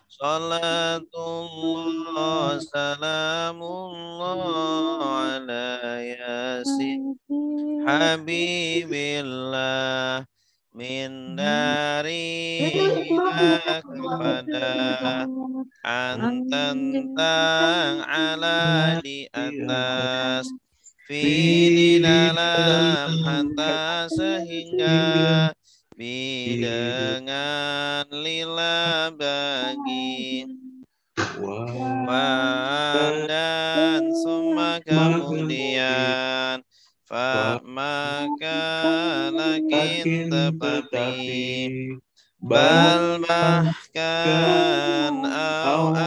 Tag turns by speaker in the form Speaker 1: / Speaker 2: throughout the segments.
Speaker 1: Salatullah salamullah ala yasin Habibillah min darina kepada tentang ala di atas fi di dalam hatta sehingga bi dengan lila bagi dan summa kemudian fa maka lakin tetapi bal bahkan au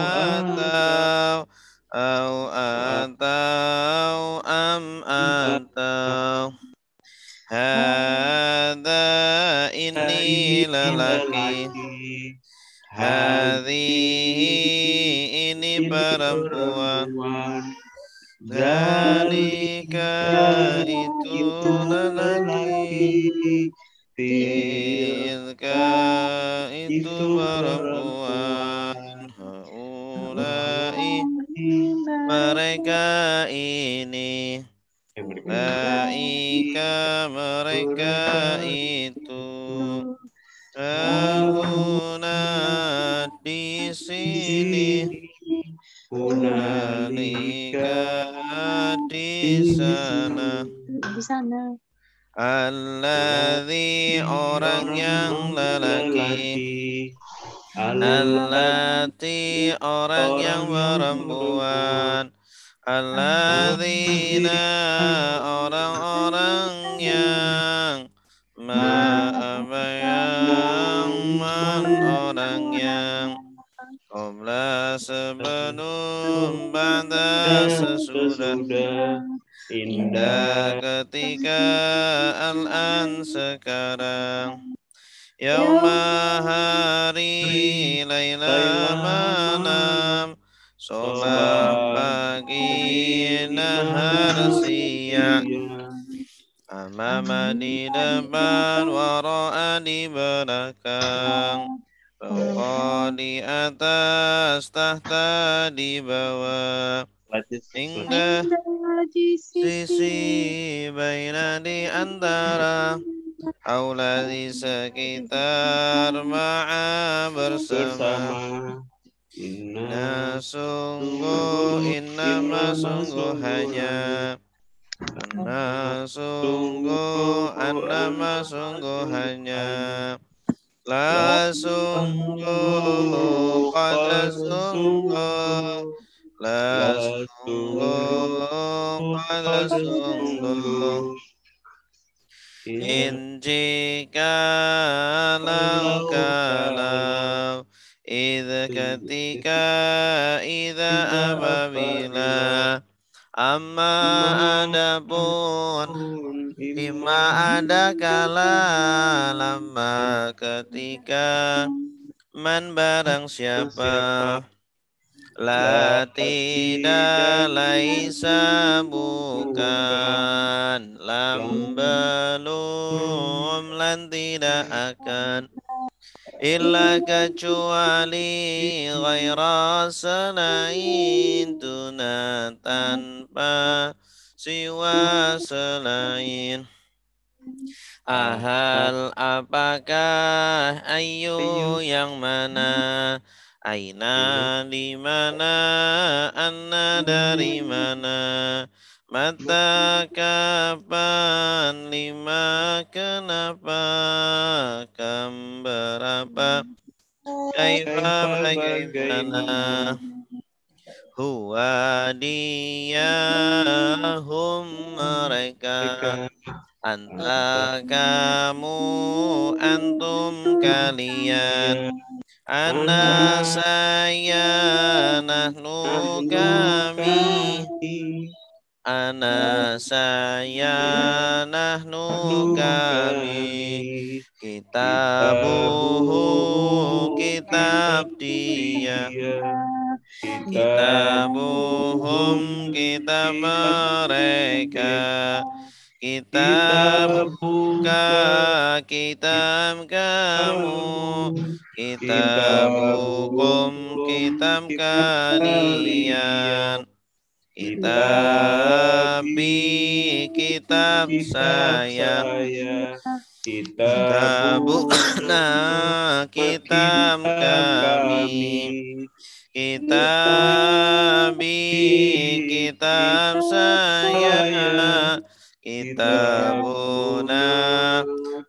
Speaker 1: atau hada ini lelaki hadhihi ini perempuan zalika itu lelaki tilka itu perempuan haulai mereka ini mereka itu huna di sini hunalika di sana alladzi orang yang lelaki allati orang yang perempuan alladzina orang-orang yang orang yang qabla sebelum ba'da sesudah indah ketika al-an sekarang yauma hari laila malam sholat pagi nahar siang amama di depan wara'a di belakang fawqa di atas tahta di bawah hingga sisi baina di antara aula di sekitar ma'a bersama inna sungguh hanya annama sungguh hanya la sungguh qad sungguh la sungguh qad sungguh in kalau ketika idza apabila amma adapun bima ada kala lama ketika man barang siapa la tidak laisa bukan lam belum lan tidak akan illa kecuali ghaira selain tuna tanpa siwa selain ahal apakah ayu yang mana aina di mana anna dari mana mata kapan lima kenapa kam berapa kaifa bagaimana huwa dia hum mereka anta kamu antum kalian ana saya nahnu kami ana saya nahnu kami kitabuhu kitab dia kitabuhum kitab mereka Kitabuka, kitab kamu. Kitabukum, kitab kalian. Kitabi, kitab saya. Kitabuna, kitab kami. Kitabi, kitab saya. Kitabuna,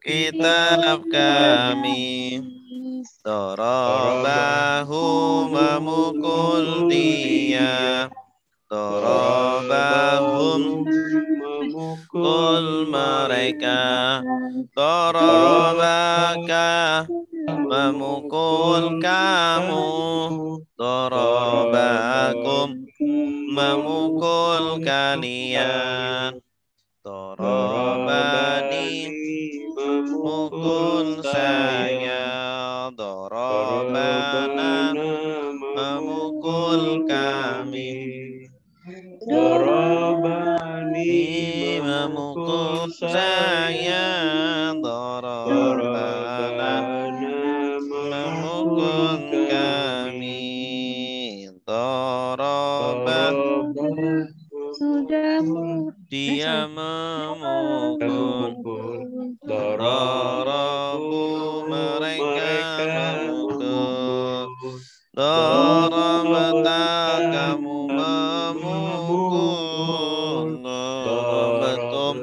Speaker 1: kitab kami. Dorobahu, memukul dia. Dorobahum, memukul mereka. Dorobaka, memukul kamu. Dorobakum, memukul kalian. Dorobani, memukul saya. Dorobana, memukul kami. Dorobani, memukul saya. Dorobana, memukul kami. Doroba, dia memukul. Dorobu, mereka memukul. Dorobata, kamu memukul. Dorobatum,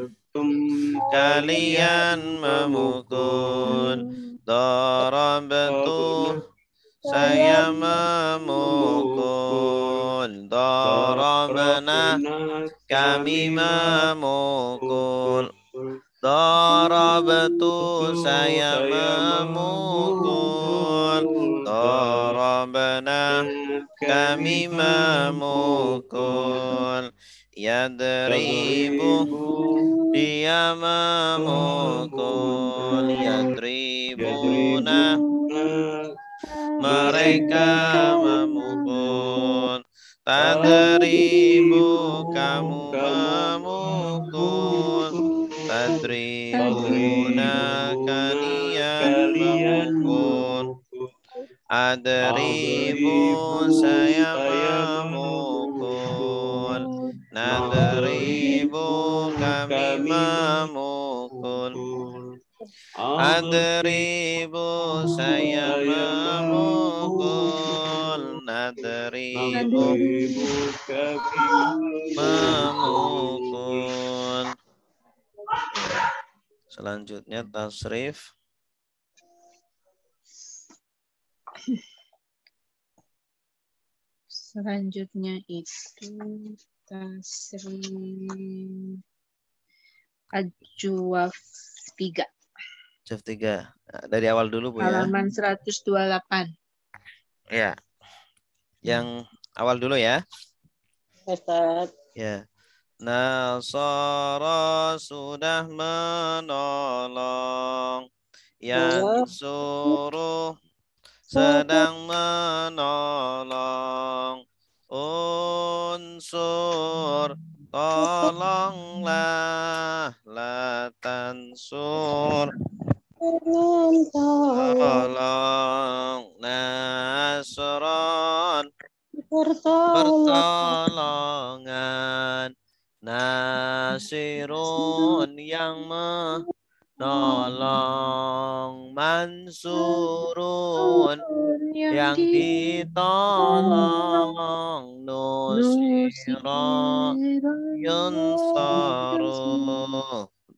Speaker 1: kalian memukul. Dorobatu, saya memukul. Dorobana, kami memukul. Dorobatu, saya memukul. Dorobana, kami memukul. Yadribu, dia memukul. Yadribuna, mereka memukul. Tadribu, kamu memukul. Tadribuna, kalian memukul. Adribu, saya memukul. Nadribu, kami memukul. Adribu, saya memukul. Nadribu, kami memukul. Selanjutnya tasrif.
Speaker 2: Selanjutnya itu tasrif ajwaf 3.
Speaker 1: Ajwaf 3. Nah, dari awal dulu Bu ya.
Speaker 2: Halaman 128.
Speaker 1: Ya. Yang awal dulu ya.
Speaker 3: Ustaz.
Speaker 1: Ya. Nasara sudah menolong. Yang suruh sedang menolong. Unsur, tolonglah. La tansur, tolong. Nasron, pertolongan. Nasirun, yang menolong. Mansurun, yang ditolong. Nusira, yunsaru.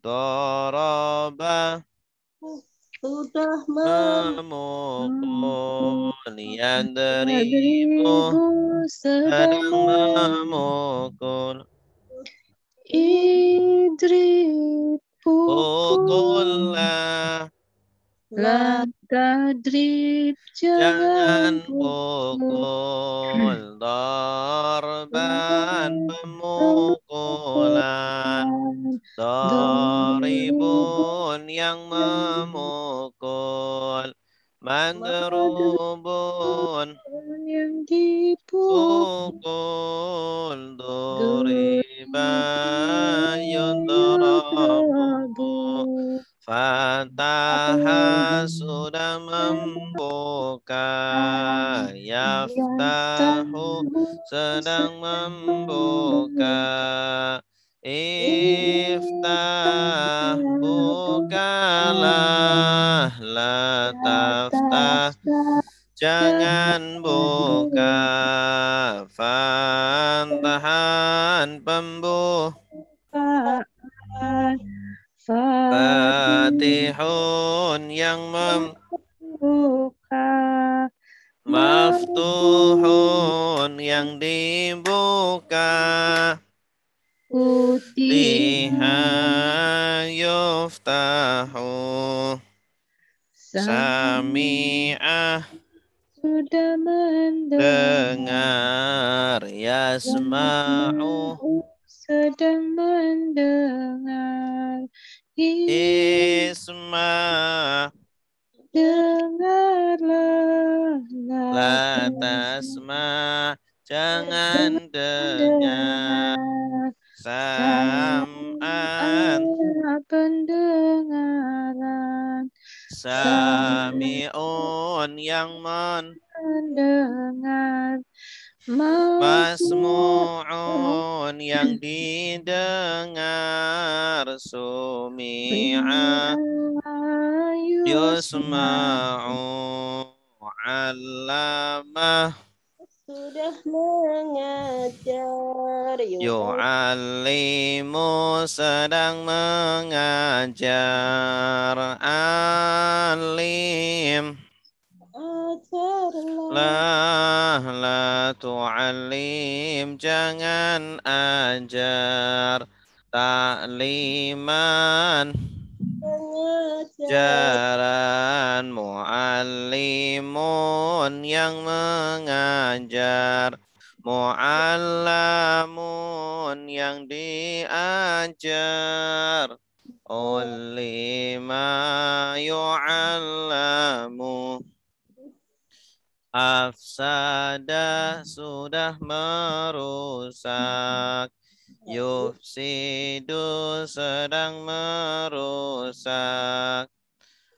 Speaker 1: Doraba,
Speaker 3: Sudah
Speaker 1: memukul. Yadribu, sedang memukul.
Speaker 2: Idrib,
Speaker 1: Pukullah,
Speaker 2: la tadrib,
Speaker 1: jangan
Speaker 2: jangan
Speaker 1: pukul. Darban, pemukulan. Daribun, yang memukul. Mandrubun,
Speaker 2: yang dipukul.
Speaker 1: pukul. Duriba, yudra, Yaftahu sedang membuka. Iftah bukalah, la taftah jangan buka. Fantahan pembukaan. Fatihun yang
Speaker 2: membuka.
Speaker 1: maftuhun yang dibuka. Tiha yuftahu sami'ah
Speaker 2: sudah
Speaker 1: dengar. Yasma'u
Speaker 2: sedang mendengar.
Speaker 1: Isma'
Speaker 2: dengarlah,
Speaker 1: la tasma' jangan dengar. Sam'an
Speaker 2: pendengaran.
Speaker 1: Sami'un yang
Speaker 2: mendengar.
Speaker 1: Masmu'un yang didengar. Sumi'a yusma'u. Allamah
Speaker 3: sudah mengajar.
Speaker 1: yu'allimu sedang mengajar. Alim
Speaker 3: Ajarlah.
Speaker 1: la tu'allim jangan ajar. Ta'liman
Speaker 3: Mengajar.
Speaker 1: jaran. Mu'allimun yang mengajar. Mu'allamun yang diajar. Ulima yu'allamu. Afsada sudah merusak. Yufsidu sedang merusak.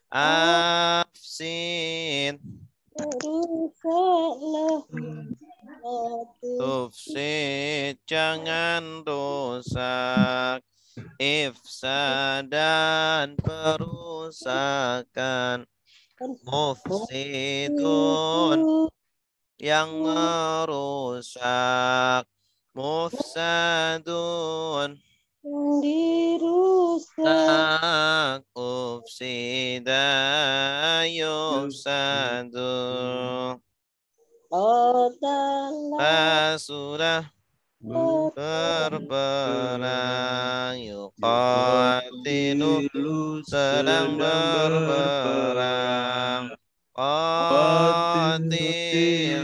Speaker 1: Afsid
Speaker 3: Rusaklah.
Speaker 1: tufsid jangan rusak. Ifsadan perusakan. Mufsidun yang merusak. Mufsadun
Speaker 3: dirusak.
Speaker 1: ufsida yufsadu. Sudah berperang. Yuqatilu sedang berperang. Qatil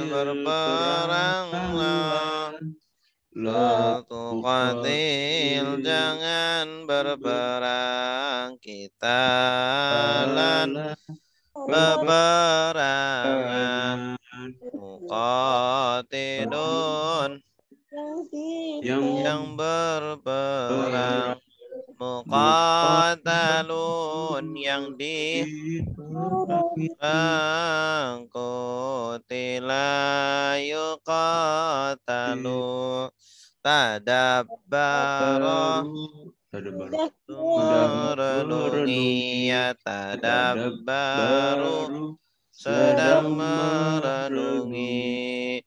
Speaker 1: berperanglah. La tuqatil jangan berperang. Qitalan peperangan. Muqatilun yang berperang. Muqatalun yang diperang. Qutila yuqatalu. Tadabbara merenungi. Ya tadabbaru sedang merenungi.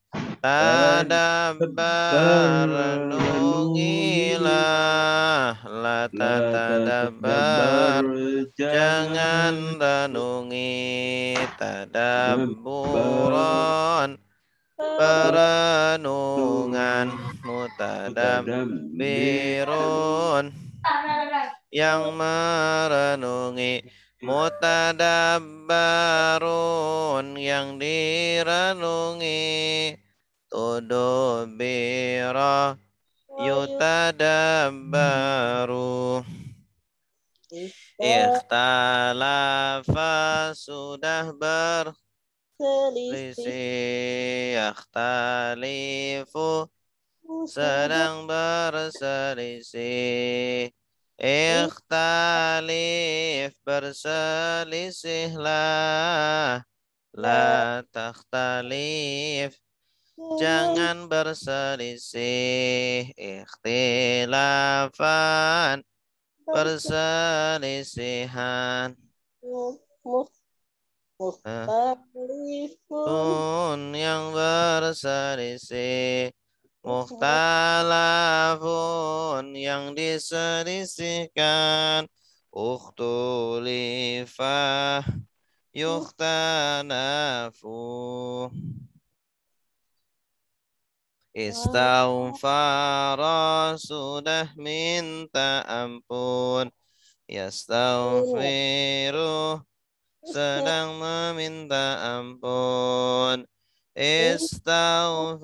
Speaker 1: Tadabbar renungilah. La tatadabbar jangan renungi. Tadabburan perenungan. Mutadabbirun yang merenungi. Mutadabbarun yang direnungi. Tudubira yutadabbaru. Ikhtalafa sudah berselisih. Yakhtalifu sedang berselisih. Ikhtalif berselisihlah. La takhtalif. Jangan berselisih. Ikhtilafan. Perselisihan.
Speaker 3: Mustalifun
Speaker 1: Yang berselisih. Mukhtalafun yang diselisihkan. Ukhtulifah yukhtanafu. Istaghfara sudah minta ampun. Yastaghfiru sedang meminta ampun. Istaghfir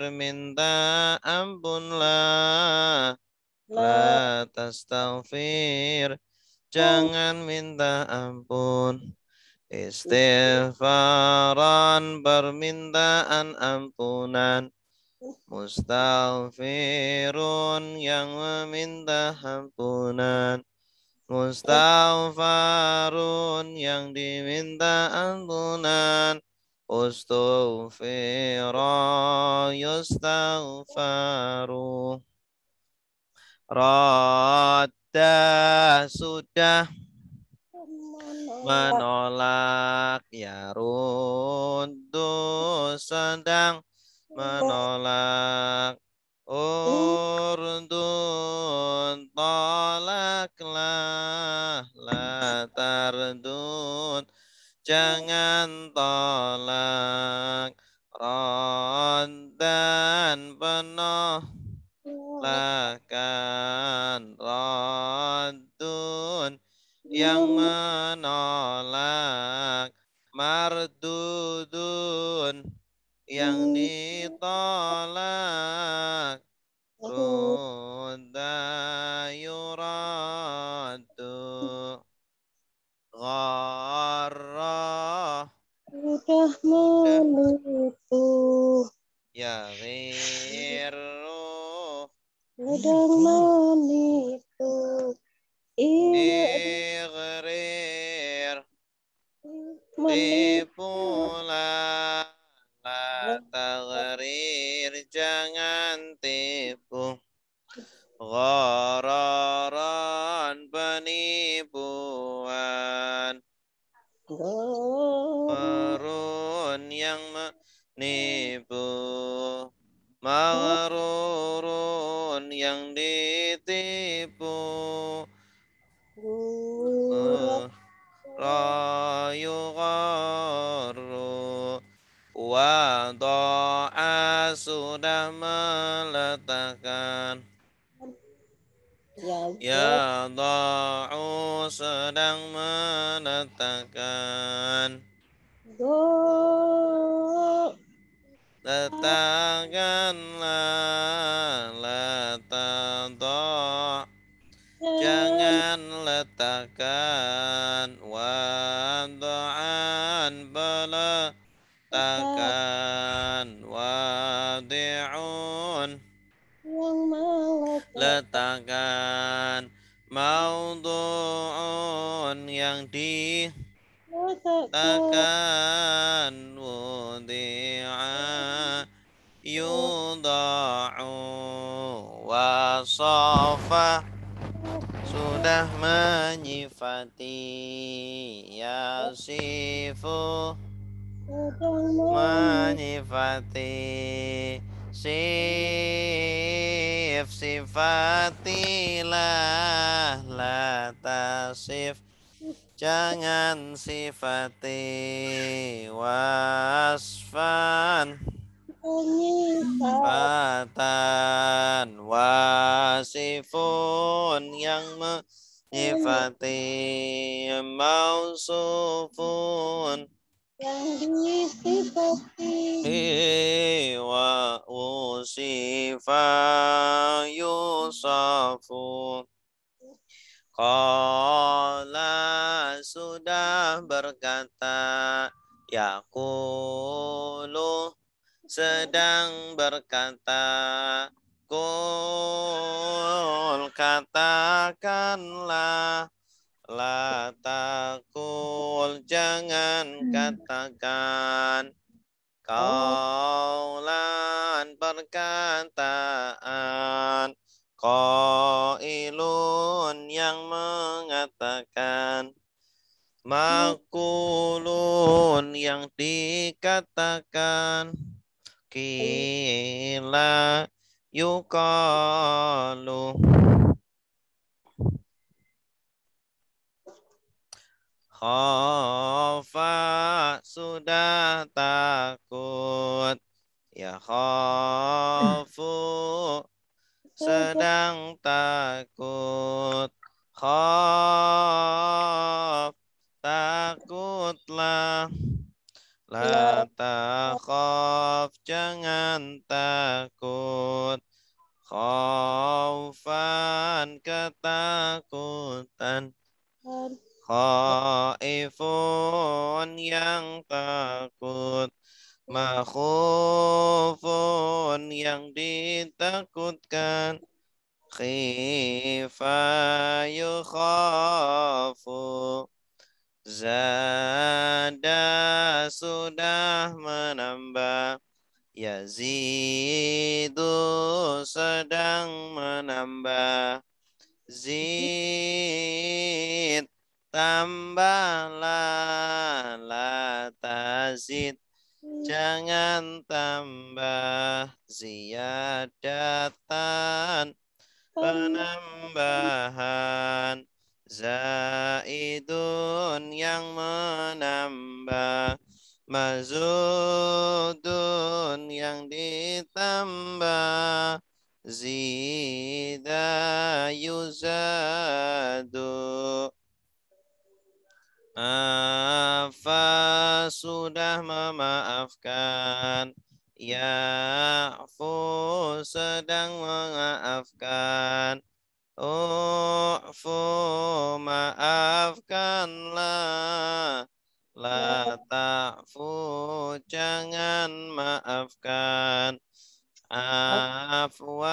Speaker 1: minta ampunlah. La tastaghfir jangan minta ampun. Istighfaran permintaan ampunan. Mustaghfirun yang meminta ampunan. Mustaghfarun yang diminta ampunan. Ustughfira yustaghfaru. Radda sudah menolak. Yaruddu sedang menolak. Urdun tolaklah. La tardun jangan tolak. Raddan penolakan. Raddun yang menolak. Mardudun yang ditolak. Rudda yuraddu. Gharra
Speaker 3: sudah menipu,
Speaker 1: yaghiru.
Speaker 3: sedang menipu.
Speaker 1: Ighrir
Speaker 3: Menipu
Speaker 1: tipulah. La taghrir jangan tipu. Ghararan penipuan. Marun yang menipu. Maghrurun yang ditipu. Rayu gharru. Wada'a sudah meletakkan. Ya da'u sedang meletakkan. Letakkanlah. La tada' jangan letakkan. Wada'an peletakan. Wadi'un
Speaker 3: yang
Speaker 1: letakkan. Maudu'un yang diletakkan. Wudi'a yuda'u. Wasafa sudah menyifati. Yasifu menyifati. Sif sifatilah. La tasif jangan sifati. Wasfan fatan. Wasifun yang menyifati. Mausufun
Speaker 3: yang disifati.
Speaker 1: wa usifa yusafu. Qala sudah berkata. Yaqulu sedang berkata. Qul katakanlah. La takul jangan katakan. Kaulan perkataan. Qailun yang mengatakan. Makulun yang dikatakan. Kila yukalu. Khafa sudah takut. Ya khafu sedang takut. Khaf takutlah. La takhaf jangan takut. Khaufan ketakutan. Khaifun yang takut. Makhufun yang ditakutkan. Khifa yukhafu. Zada sudah menambah. Yazidu sedang menambah. Zid tambahlah. La tazid jangan tambah. Ziyadatan penambahan. Zaidun yang menambah. Mazudun yang ditambah. Zida yuzadu. Afa sudah memaafkan. Ya'fu sedang memaafkan. U'fu maafkanlah. La ta'fu jangan maafkan. Afwan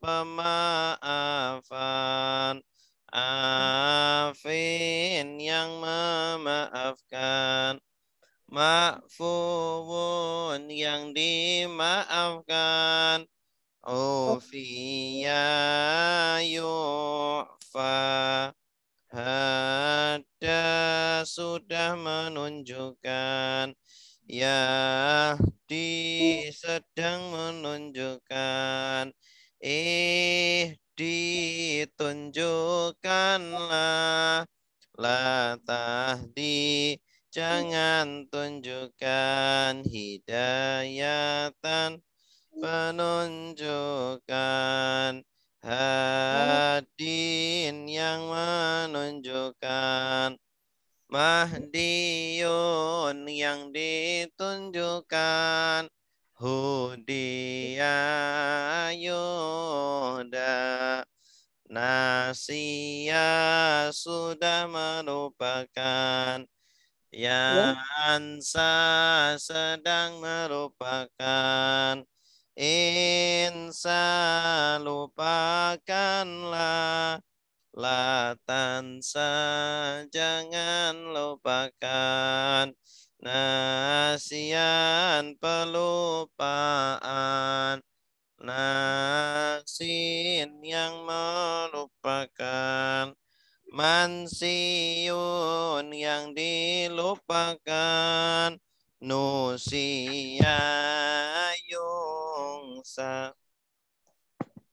Speaker 1: pemaafan. Afin yang memaafkan. Ma'fuun yang dimaafkan. Ufiya yu'fa. Hada sudah menunjukkan. Yahdi sedang menunjukkan. Ditunjukkanlah. La tahdi jangan tunjukkan. Hidayatan penunjukan. Hadin yang menunjukkan. Mahdiyun yang ditunjukkan. Hudiya yuda. Nasia sudah merupakan. Yansa sedang merupakan. Insa lupakanlah. La tansa jangan lupakan. Nasian pelupaan. Nasin yang melupakan. Mansiun yang dilupakan. Nusia yungsa.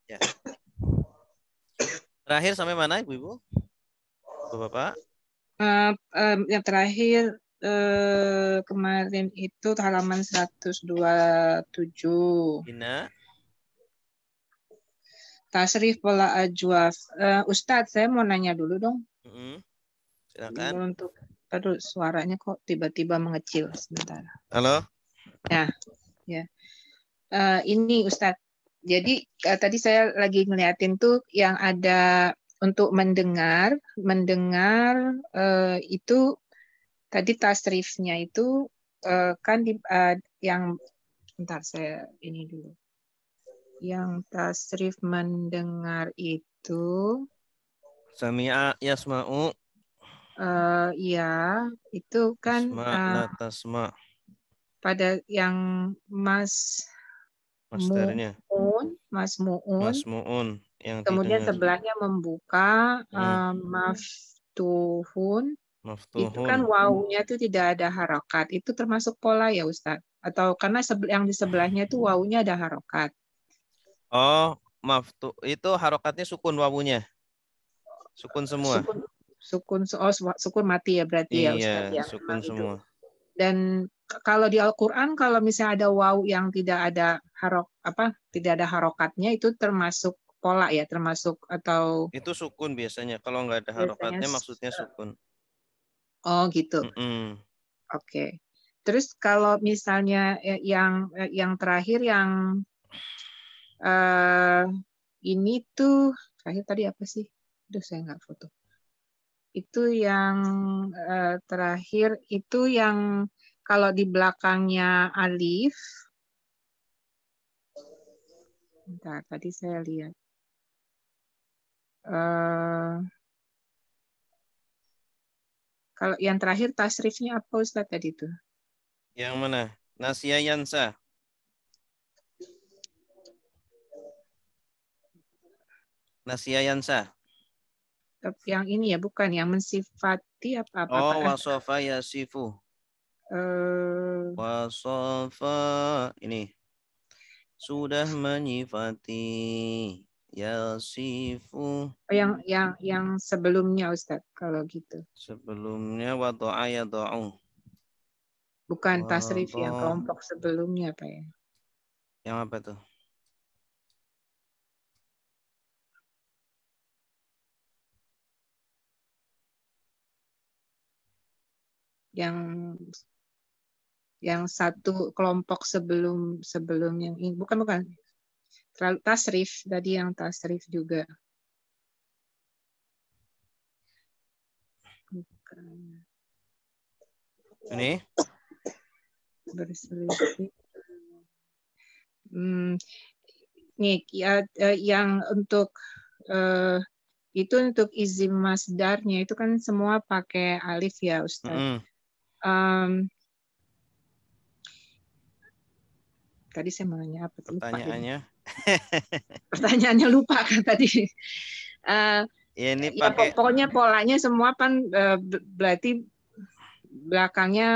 Speaker 1: Ya. Terakhir sampai mana Ibu-Ibu? Bapak-Bapak?
Speaker 2: Yang terakhir kemarin itu halaman 127.
Speaker 1: Ina.
Speaker 2: Tasrif pola ajwaf. Ustadz, saya mau nanya dulu dong.
Speaker 1: Silakan.
Speaker 2: Untuk, aduh, suaranya kok tiba-tiba mengecil sebentar.
Speaker 1: Halo.
Speaker 2: Ya. Ini Ustadz. Jadi tadi saya lagi ngeliatin tuh yang ada untuk mendengar itu tadi tasrifnya itu kan yang bentar saya ini dulu. Yang tasrif mendengar itu
Speaker 1: Sami'a yasma'u.
Speaker 2: Ya, itu kan
Speaker 1: Tasma, la tasma.
Speaker 2: pada yang Mas
Speaker 1: Masdarnya.
Speaker 2: Mas Muun,
Speaker 1: Masmu'un. Yang
Speaker 2: kemudian
Speaker 1: didengar.
Speaker 2: sebelahnya membuka,
Speaker 1: Hmm.
Speaker 2: maftuhun, itu kan
Speaker 1: Maftuhun.
Speaker 2: wawunya itu tidak ada harokat. Itu termasuk pola ya Ustadz? Atau karena yang di sebelahnya itu wawunya ada harokat.
Speaker 1: Oh, maftu. Itu harokatnya sukun wawunya. Sukun semua.
Speaker 2: Sukun mati ya berarti ya
Speaker 1: Iya,
Speaker 2: Ustadz ya.
Speaker 1: sukun
Speaker 2: Memang itu.
Speaker 1: semua.
Speaker 2: Dan kalau di Al-Quran kalau misalnya ada waw yang tidak ada tidak ada harokatnya itu termasuk pola ya, termasuk atau
Speaker 1: Itu sukun biasanya. Kalau nggak ada
Speaker 2: biasanya
Speaker 1: harokatnya maksudnya sukun.
Speaker 2: gitu.
Speaker 1: Mm-mm.
Speaker 2: Oke. Terus kalau misalnya yang terakhir yang ini tuh terakhir tadi apa sih? Aduh, saya nggak foto. Itu yang terakhir itu yang kalau di belakangnya alif. Bentar, tadi saya lihat. Kalau yang terakhir tasrifnya apa Ustaz tadi itu?
Speaker 1: Yang mana? Nasya yansa. Nasya yansa.
Speaker 2: Yang ini ya, bukan yang mensifati apa-apa.
Speaker 1: Oh, wasofa yasifu. Wasofa. Ini. Sudah menyifati yasifu.
Speaker 2: Yang sebelumnya Ustaz kalau gitu.
Speaker 1: Sebelumnya wado'a yado'u.
Speaker 2: Bukan tasrif yang kelompok sebelumnya Pak ya.
Speaker 1: Yang apa tuh?
Speaker 2: Yang satu kelompok sebelum yang ini. Bukan. Terlalu tasrif, tadi yang tasrif juga. Bukan.
Speaker 1: Ini?
Speaker 2: Berselisih. Nih, yang untuk itu untuk izim masdarnya itu kan semua pakai alif ya Ustaz. Tadi saya mau nanya apa?
Speaker 1: Pertanyaannya?
Speaker 2: Pertanyaannya lupa kan tadi.
Speaker 1: Ya ini
Speaker 2: Ya
Speaker 1: pakai
Speaker 2: pokoknya polanya semua kan berarti belakangnya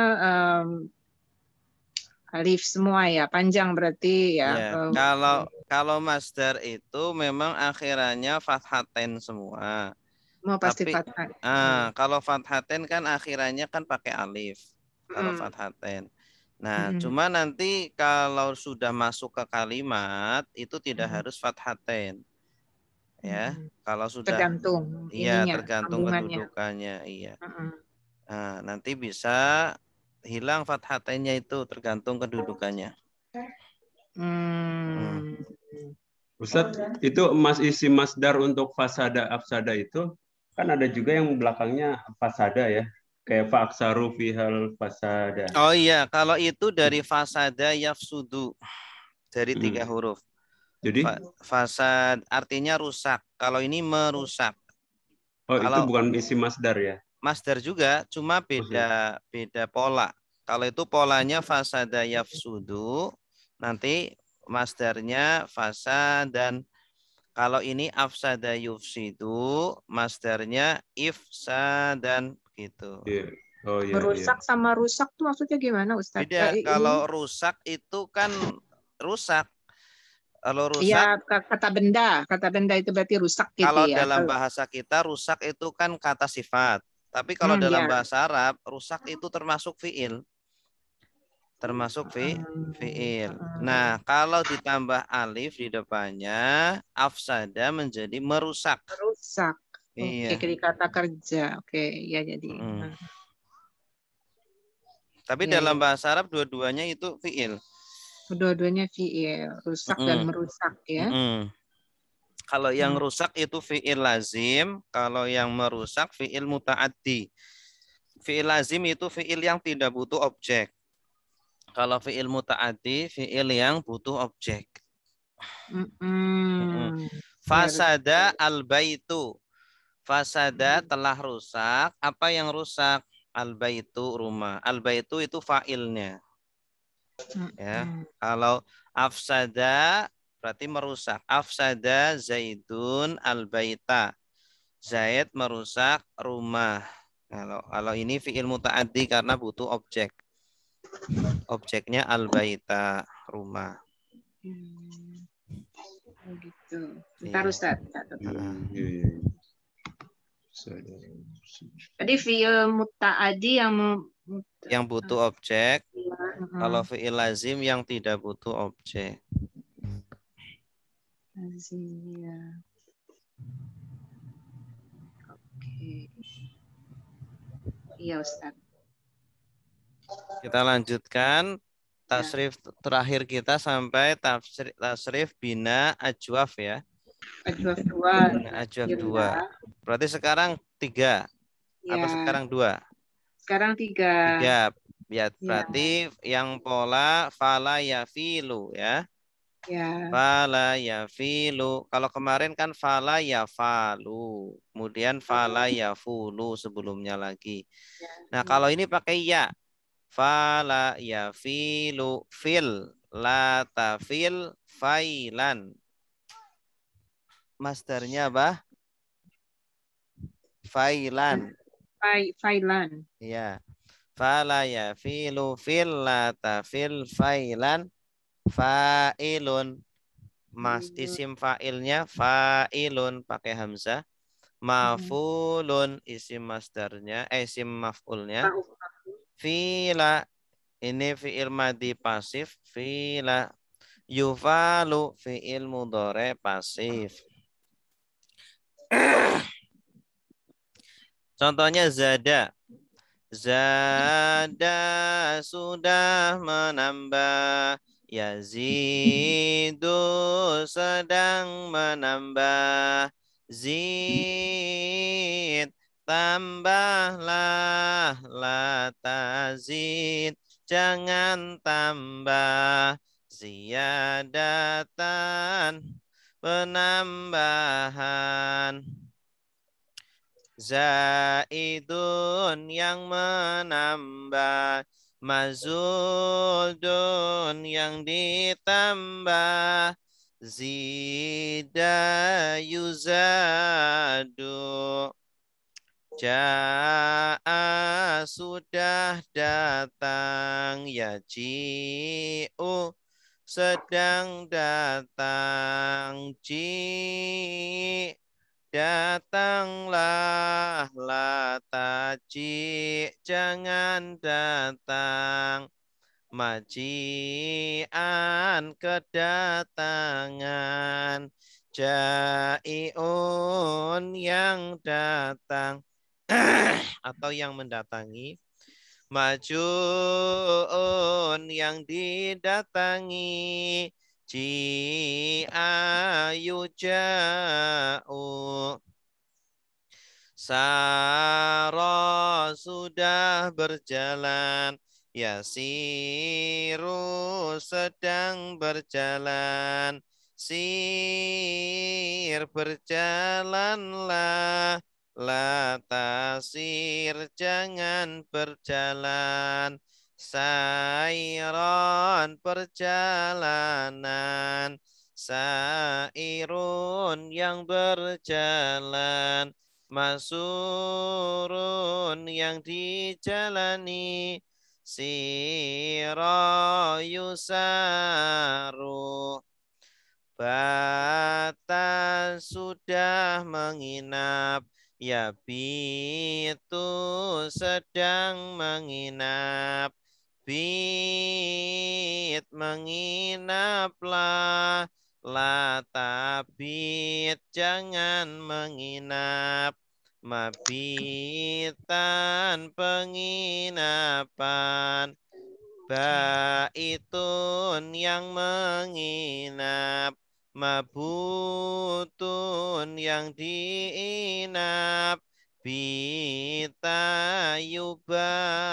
Speaker 2: alif semua ya, panjang berarti ya.
Speaker 1: ya. Kalau masdar itu memang akhirannya fathaten semua.
Speaker 2: Semua pasti
Speaker 1: Tapi
Speaker 2: fathah.
Speaker 1: kalau fathaten kan akhirannya kan pakai alif. Kalau fathaten. Nah, cuma nanti kalau sudah masuk ke kalimat itu tidak harus fathaten. Ya, kalau sudah
Speaker 2: tergantung
Speaker 1: iya
Speaker 2: ininya,
Speaker 1: tergantung
Speaker 2: sambungannya.
Speaker 1: kedudukannya, iya. Nah, nanti bisa hilang fathatennya itu tergantung kedudukannya.
Speaker 4: Ustaz, itu isim masdar untuk fasada afsada itu kan ada juga yang belakangnya fasada ya. Kayak fa'aksaru fihal fasada.
Speaker 1: Oh iya, kalau itu dari fasada yafsudu. Dari 3 huruf.
Speaker 4: Jadi?
Speaker 1: Fasad artinya rusak. Kalau ini merusak.
Speaker 4: Oh, itu
Speaker 1: Kalau
Speaker 4: bukan isim masdar ya?
Speaker 1: masdar juga, cuma beda pola. Kalau itu polanya fasada yafsudu, nanti masdarnya fasad, dan kalau ini afsada yufsidu, masdarnya ifsadan gitu.
Speaker 4: Iya. Oh iya.
Speaker 2: Merusak sama rusak tuh maksudnya gimana Ustaz?
Speaker 1: Beda. Kalau rusak itu kan rusak. Kalau rusak,
Speaker 2: iya, kata benda itu berarti rusak gitu
Speaker 1: kalau
Speaker 2: ya.
Speaker 1: dalam bahasa kita rusak itu kan kata sifat. Tapi kalau dalam bahasa Arab, rusak itu termasuk fiil. Termasuk fiil. Nah, kalau ditambah alif di depannya, afsada menjadi merusak.
Speaker 2: Merusak.
Speaker 1: Iya.
Speaker 2: Oke, kata kerja. Oke, ya jadi.
Speaker 1: Tapi dalam bahasa Arab dua-duanya itu fiil.
Speaker 2: Dua-duanya fiil, rusak dan merusak ya.
Speaker 1: Kalau yang rusak itu fiil lazim, kalau yang merusak fiil muta'addi. Fiil lazim itu fiil yang tidak butuh objek. Kalau fiil muta'addi, fiil yang butuh objek. Fasada al-baitu. Fasada telah rusak. Apa yang rusak? Al-baitu rumah. Al-baitu itu fa'ilnya. Ya. Kalau afsada berarti merusak. Afsada Zaidun al-baita. Zaid merusak rumah. Kalau ini fi'il muta'addi karena butuh objek. Objeknya al-baita, rumah.
Speaker 2: Oh gitu. Bentar Ustaz. Tadi fi'il muta'addi
Speaker 1: yang butuh objek. Kalau fi'il lazim yang tidak butuh objek.
Speaker 2: Lazim ya. Oke. Iya Ustaz.
Speaker 1: Kita lanjutkan tasrif terakhir kita sampai tasrif bina ajwaf ya.
Speaker 2: Ajwaf 2.
Speaker 1: Bina ajwaf 2. Berarti sekarang 3.
Speaker 2: Ya.
Speaker 1: Apa sekarang 2?
Speaker 2: Sekarang 3.
Speaker 1: 3. Ya, berarti yang pola fala yafilu ya.
Speaker 2: Ya.
Speaker 1: Fala yafilu. Kalau kemarin kan fala yafalu. Kemudian fala yafulu sebelumnya lagi. Nah, kalau ini pakai ya. Fala yafilu fil la tafil failan. Masdarnya apa? Failan.
Speaker 2: Failan.
Speaker 1: Ya. Fala yafilu fil la tafil failan fa'ilun. Mas isim fa'ilnya fa'ilun pakai hamzah. Mafulun isim masdarnya isim maf'ulnya. Fila ini fi'il madi pasif. Fila yufalu fi'il mudhari pasif. Contohnya zada. Zada sudah menambah. Yazidu sedang menambah. Zid tambahlah. La tazid jangan tambah. Ziyadatan penambahan. Zaidun yang menambah. Mazudun yang ditambah. Zida yuzadu. Ja'a sudah datang. Yaji'u sedang datang. Ji datanglah. La taji jangan datang. Maji'an kedatangan. Jai'un yang datang atau yang mendatangi. Maju'un yang didatangi. Ji'a yuja'u. Sara sudah berjalan. Yasiru sedang berjalan. Sir berjalanlah. La tasir jangan berjalan. Sairon perjalanan. Sairun yang berjalan. Masurun yang dijalani. Sira yusaru. Bata sudah menginap. Yabitu sedang menginap. Bit menginaplah. La tabit jangan menginap. Mabitan penginapan. Baitun yang menginap. Mabutun yang diinap. Bita yubatu.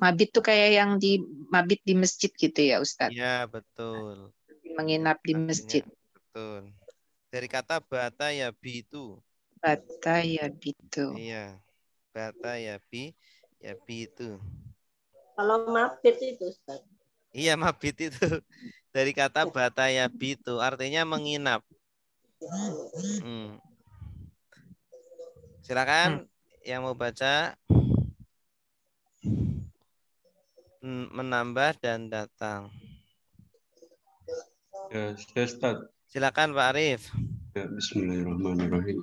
Speaker 2: Mabit tuh kayak yang di mabit di masjid gitu ya Ustadz?
Speaker 1: Ya betul.
Speaker 2: Menginap di
Speaker 1: Artinya,
Speaker 2: masjid.
Speaker 1: betul. Dari kata bata ya bitu.
Speaker 2: Bata ya bitu.
Speaker 1: Iya. Bata ya bitu.
Speaker 3: Kalau mabit itu Ustaz.
Speaker 1: Iya, mabit itu dari kata bata ya bitu, artinya menginap. Silakan yang mau baca. Menambah dan datang.
Speaker 4: Ya, saya start.
Speaker 1: Silakan Pak Arif.
Speaker 4: Ya, bismillahirrahmanirrahim.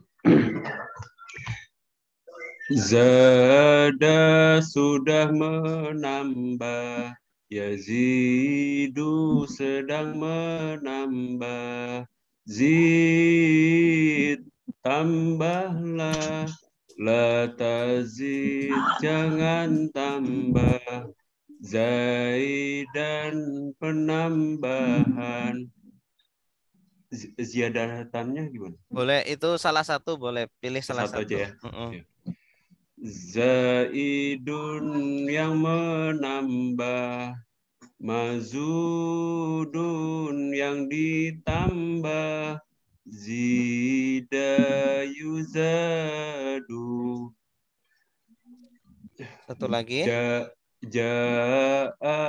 Speaker 4: Zada sudah menambah, yazidu sedang menambah, zid tambahlah, la tazid jangan tambah, zaidan penambahan. Ziyadatannya gimana?
Speaker 1: Boleh itu salah satu, boleh pilih salah
Speaker 4: Satu
Speaker 1: satu.
Speaker 4: aja ya. Zaidun yang menambah, mazudun yang ditambah, zida yuzadu.
Speaker 1: Satu lagi.
Speaker 4: Ja'a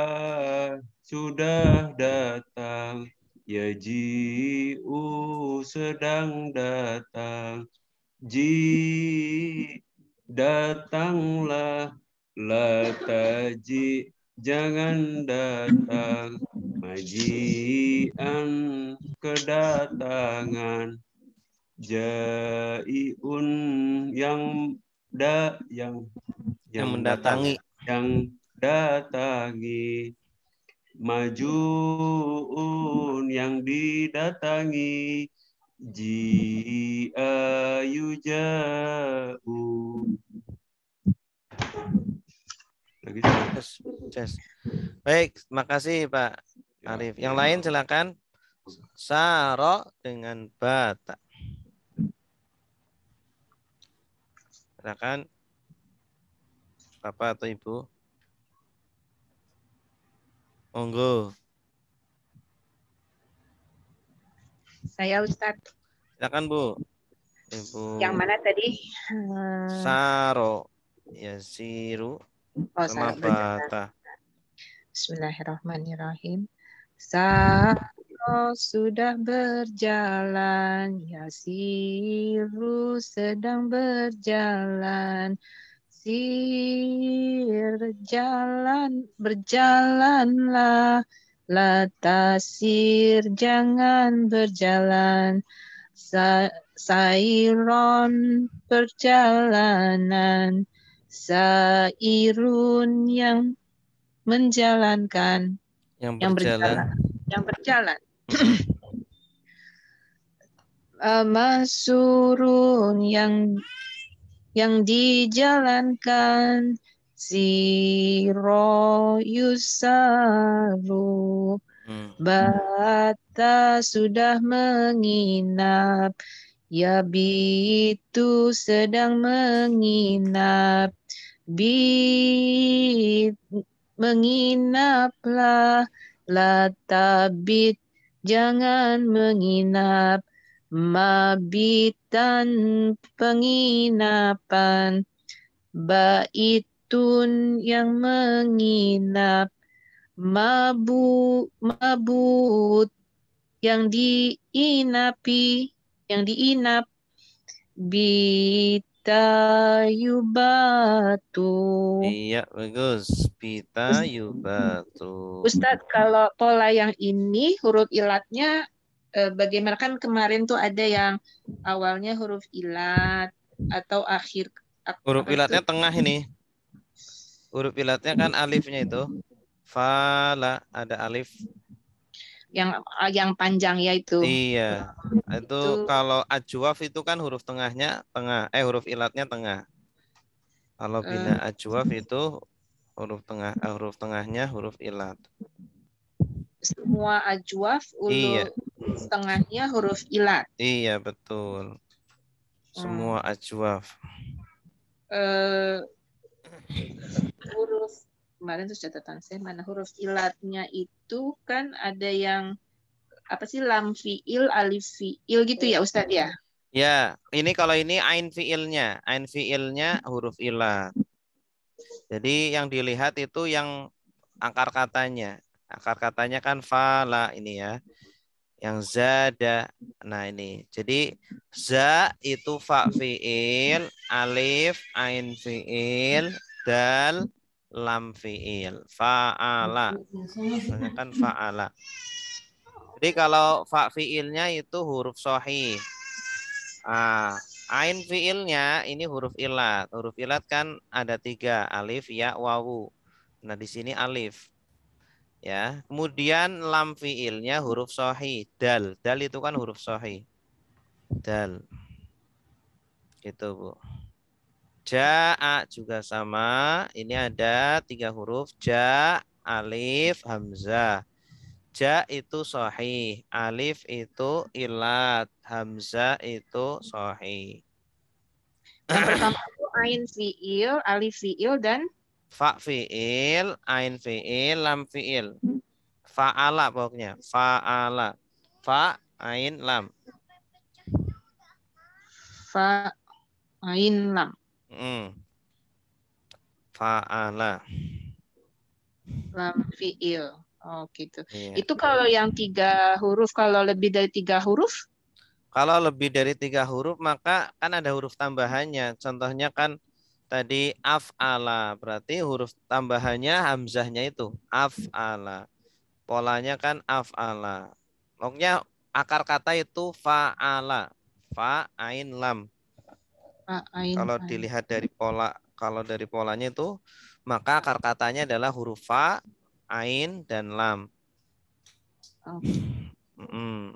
Speaker 4: sudah datang, yaji'u sedang datang, datanglah, la taji jangan datang, maji'an kedatangan, jai'un yang
Speaker 1: mendatangi.
Speaker 4: Yang datangi, majuun yang didatangi, ji'a yuja'u.
Speaker 1: Baik, makasih Pak Arif. Yang lain silakan. Saro dengan bata. Silakan Bapak atau Ibu. Monggo.
Speaker 2: Saya Ustadz.
Speaker 1: Silakan Bu. Ibu.
Speaker 2: Yang mana tadi?
Speaker 1: Saro, yasiru, sama bata.
Speaker 2: Bismillahirrahmanirrahim. Saro sudah berjalan, yasiru sedang berjalan, sir jalan berjalanlah, latasir jangan berjalan, sairon perjalanan, sairun yang menjalankan, yang berjalan. Masurun yang dijalankan, siro yusaru, bata sudah menginap, yabitu sedang menginap, menginaplah, latabit jangan menginap, mabitan penginapan, baitun yang menginap, mabut yang diinapi, yang diinap, bitayubatu.
Speaker 1: Iya, bagus. Bitayubatu.
Speaker 2: Ustadz, kalau pola yang ini huruf ilatnya bagaimana, kan kemarin tuh ada yang awalnya huruf ilat atau akhir.
Speaker 1: Huruf ilatnya tengah ini. Huruf ilatnya kan alifnya itu. Fala, ada alif.
Speaker 2: Yang panjang ya itu.
Speaker 1: Iya. Itu kalau ajwaf itu kan huruf tengahnya tengah. Huruf ilatnya tengah. Kalau bila ajwaf itu huruf tengahnya huruf ilat.
Speaker 2: Semua ajwaf tengahnya huruf ilat.
Speaker 1: Iya, betul. Semua ajwaf.
Speaker 2: Huruf kemarin tuh catatan saya mana huruf ilatnya itu kan ada yang apa sih lam fiil, alif fiil gitu ya Ustadz ya?
Speaker 1: Ya, ini kalau ini ain fiilnya. Ain fiilnya huruf ilat. Jadi yang dilihat itu yang akar katanya. Akar katanya kan fala ini ya. Yang zada. Nah ini. Jadi za itu fa fiil, alif ain fiil, dal lam fiil. Fa'ala. Maksudnya kan fa'ala. Jadi kalau fa fiilnya itu huruf sahih. Ain fiilnya ini huruf ilat. Huruf ilat kan ada 3, alif, ya, wawu. Nah di sini alif. Ya, kemudian lam fiilnya huruf sahih, dal. Dal itu kan huruf sahih. Dal. Gitu, Bu. Ja'a juga sama. Ini ada 3 huruf. Ja, alif, hamzah. Ja itu sahih. Alif itu ilat. Hamzah itu sahih.
Speaker 2: Yang pertama itu ain fiil, alif fiil, dan
Speaker 1: Fa fiil, ain fiil, lam fiil. Fa'ala pokoknya. Fa'ala. Fa, ain, lam.
Speaker 2: fa, ain, lam.
Speaker 1: Fa'ala.
Speaker 2: Lam fiil. Oh gitu.
Speaker 1: Iya.
Speaker 2: Itu kalau yang 3 huruf, kalau lebih dari 3 huruf?
Speaker 1: Kalau lebih dari 3 huruf maka kan ada huruf tambahannya. Contohnya kan tadi af'ala. Berarti huruf tambahannya hamzahnya itu. Af'ala. Polanya kan af'ala. Pokoknya akar kata itu fa'ala. Fa, ain, lam.
Speaker 2: Ain,
Speaker 1: Kalau
Speaker 2: ain.
Speaker 1: dilihat dari pola, kalau dari polanya itu, maka akar katanya adalah huruf fa, ain, dan lam.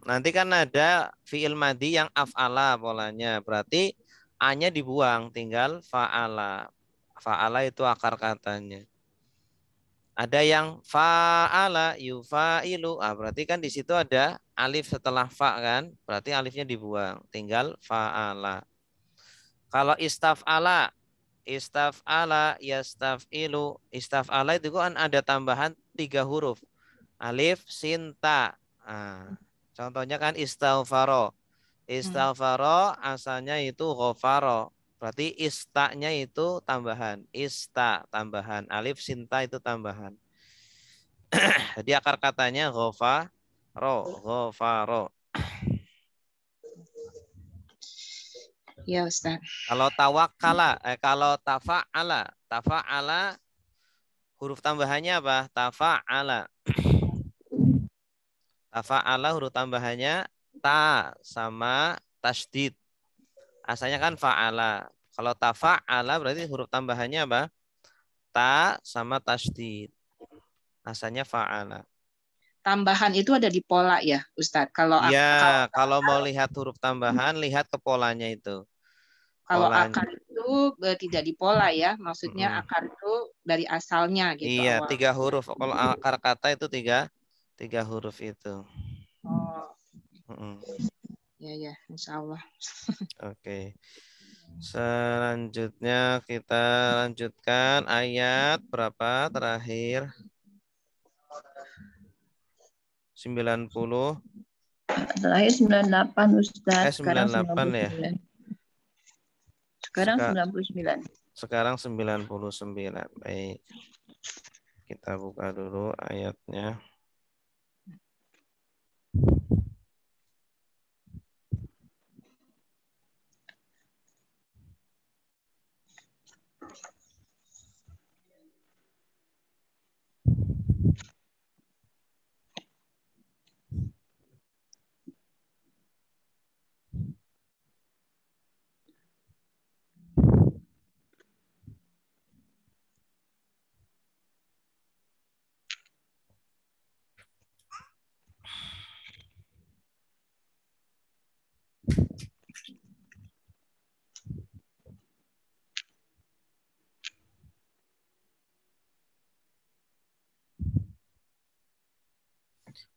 Speaker 1: Nanti kan ada fiil madi yang af'ala polanya. Berarti a-nya dibuang, tinggal fa'ala. Fa'ala itu akar katanya. Ada yang fa'ala yufa'ilu. Berarti kan di situ ada alif setelah fa kan? Berarti alifnya dibuang, tinggal fa'ala. Kalau istaf'ala, istaf'ala, yastaf'ilu. Istaf'ala itu kan ada tambahan 3 huruf. Alif, sin, ta. Contohnya kan istaghfaro. Istaghfaro asalnya itu ghafaro. Berarti istaknya itu tambahan. Ista tambahan. Alif, sin, ta itu tambahan. Jadi akar katanya ghafaro. Ghafaro.
Speaker 2: Ya Ustaz.
Speaker 1: Kalau tawakkala, kalau tafa'ala. Tafa'ala huruf tambahannya apa? Tafa'ala. Tafa'ala huruf tambahannya ta sama tasdid. Asalnya kan fa'ala. Kalau tafa'ala berarti huruf tambahannya apa? Ta sama tasdid. Asalnya fa'ala.
Speaker 2: Tambahan itu ada di pola ya Ustaz.
Speaker 1: Kalau mau lihat huruf tambahan, lihat ke polanya itu.
Speaker 2: Kalau akar itu tidak di pola ya, maksudnya akar itu dari asalnya gitu.
Speaker 1: Iya,
Speaker 2: awal.
Speaker 1: 3 huruf. Kalau akar kata itu tiga huruf itu.
Speaker 2: Oh. Ya, insya Allah.
Speaker 1: Oke. Selanjutnya kita lanjutkan ayat berapa terakhir? 90.
Speaker 5: Terakhir 98 Ustaz.
Speaker 1: 98 ya.
Speaker 5: Sekarang 99.
Speaker 1: Sekarang 99. Baik. Kita buka dulu ayatnya.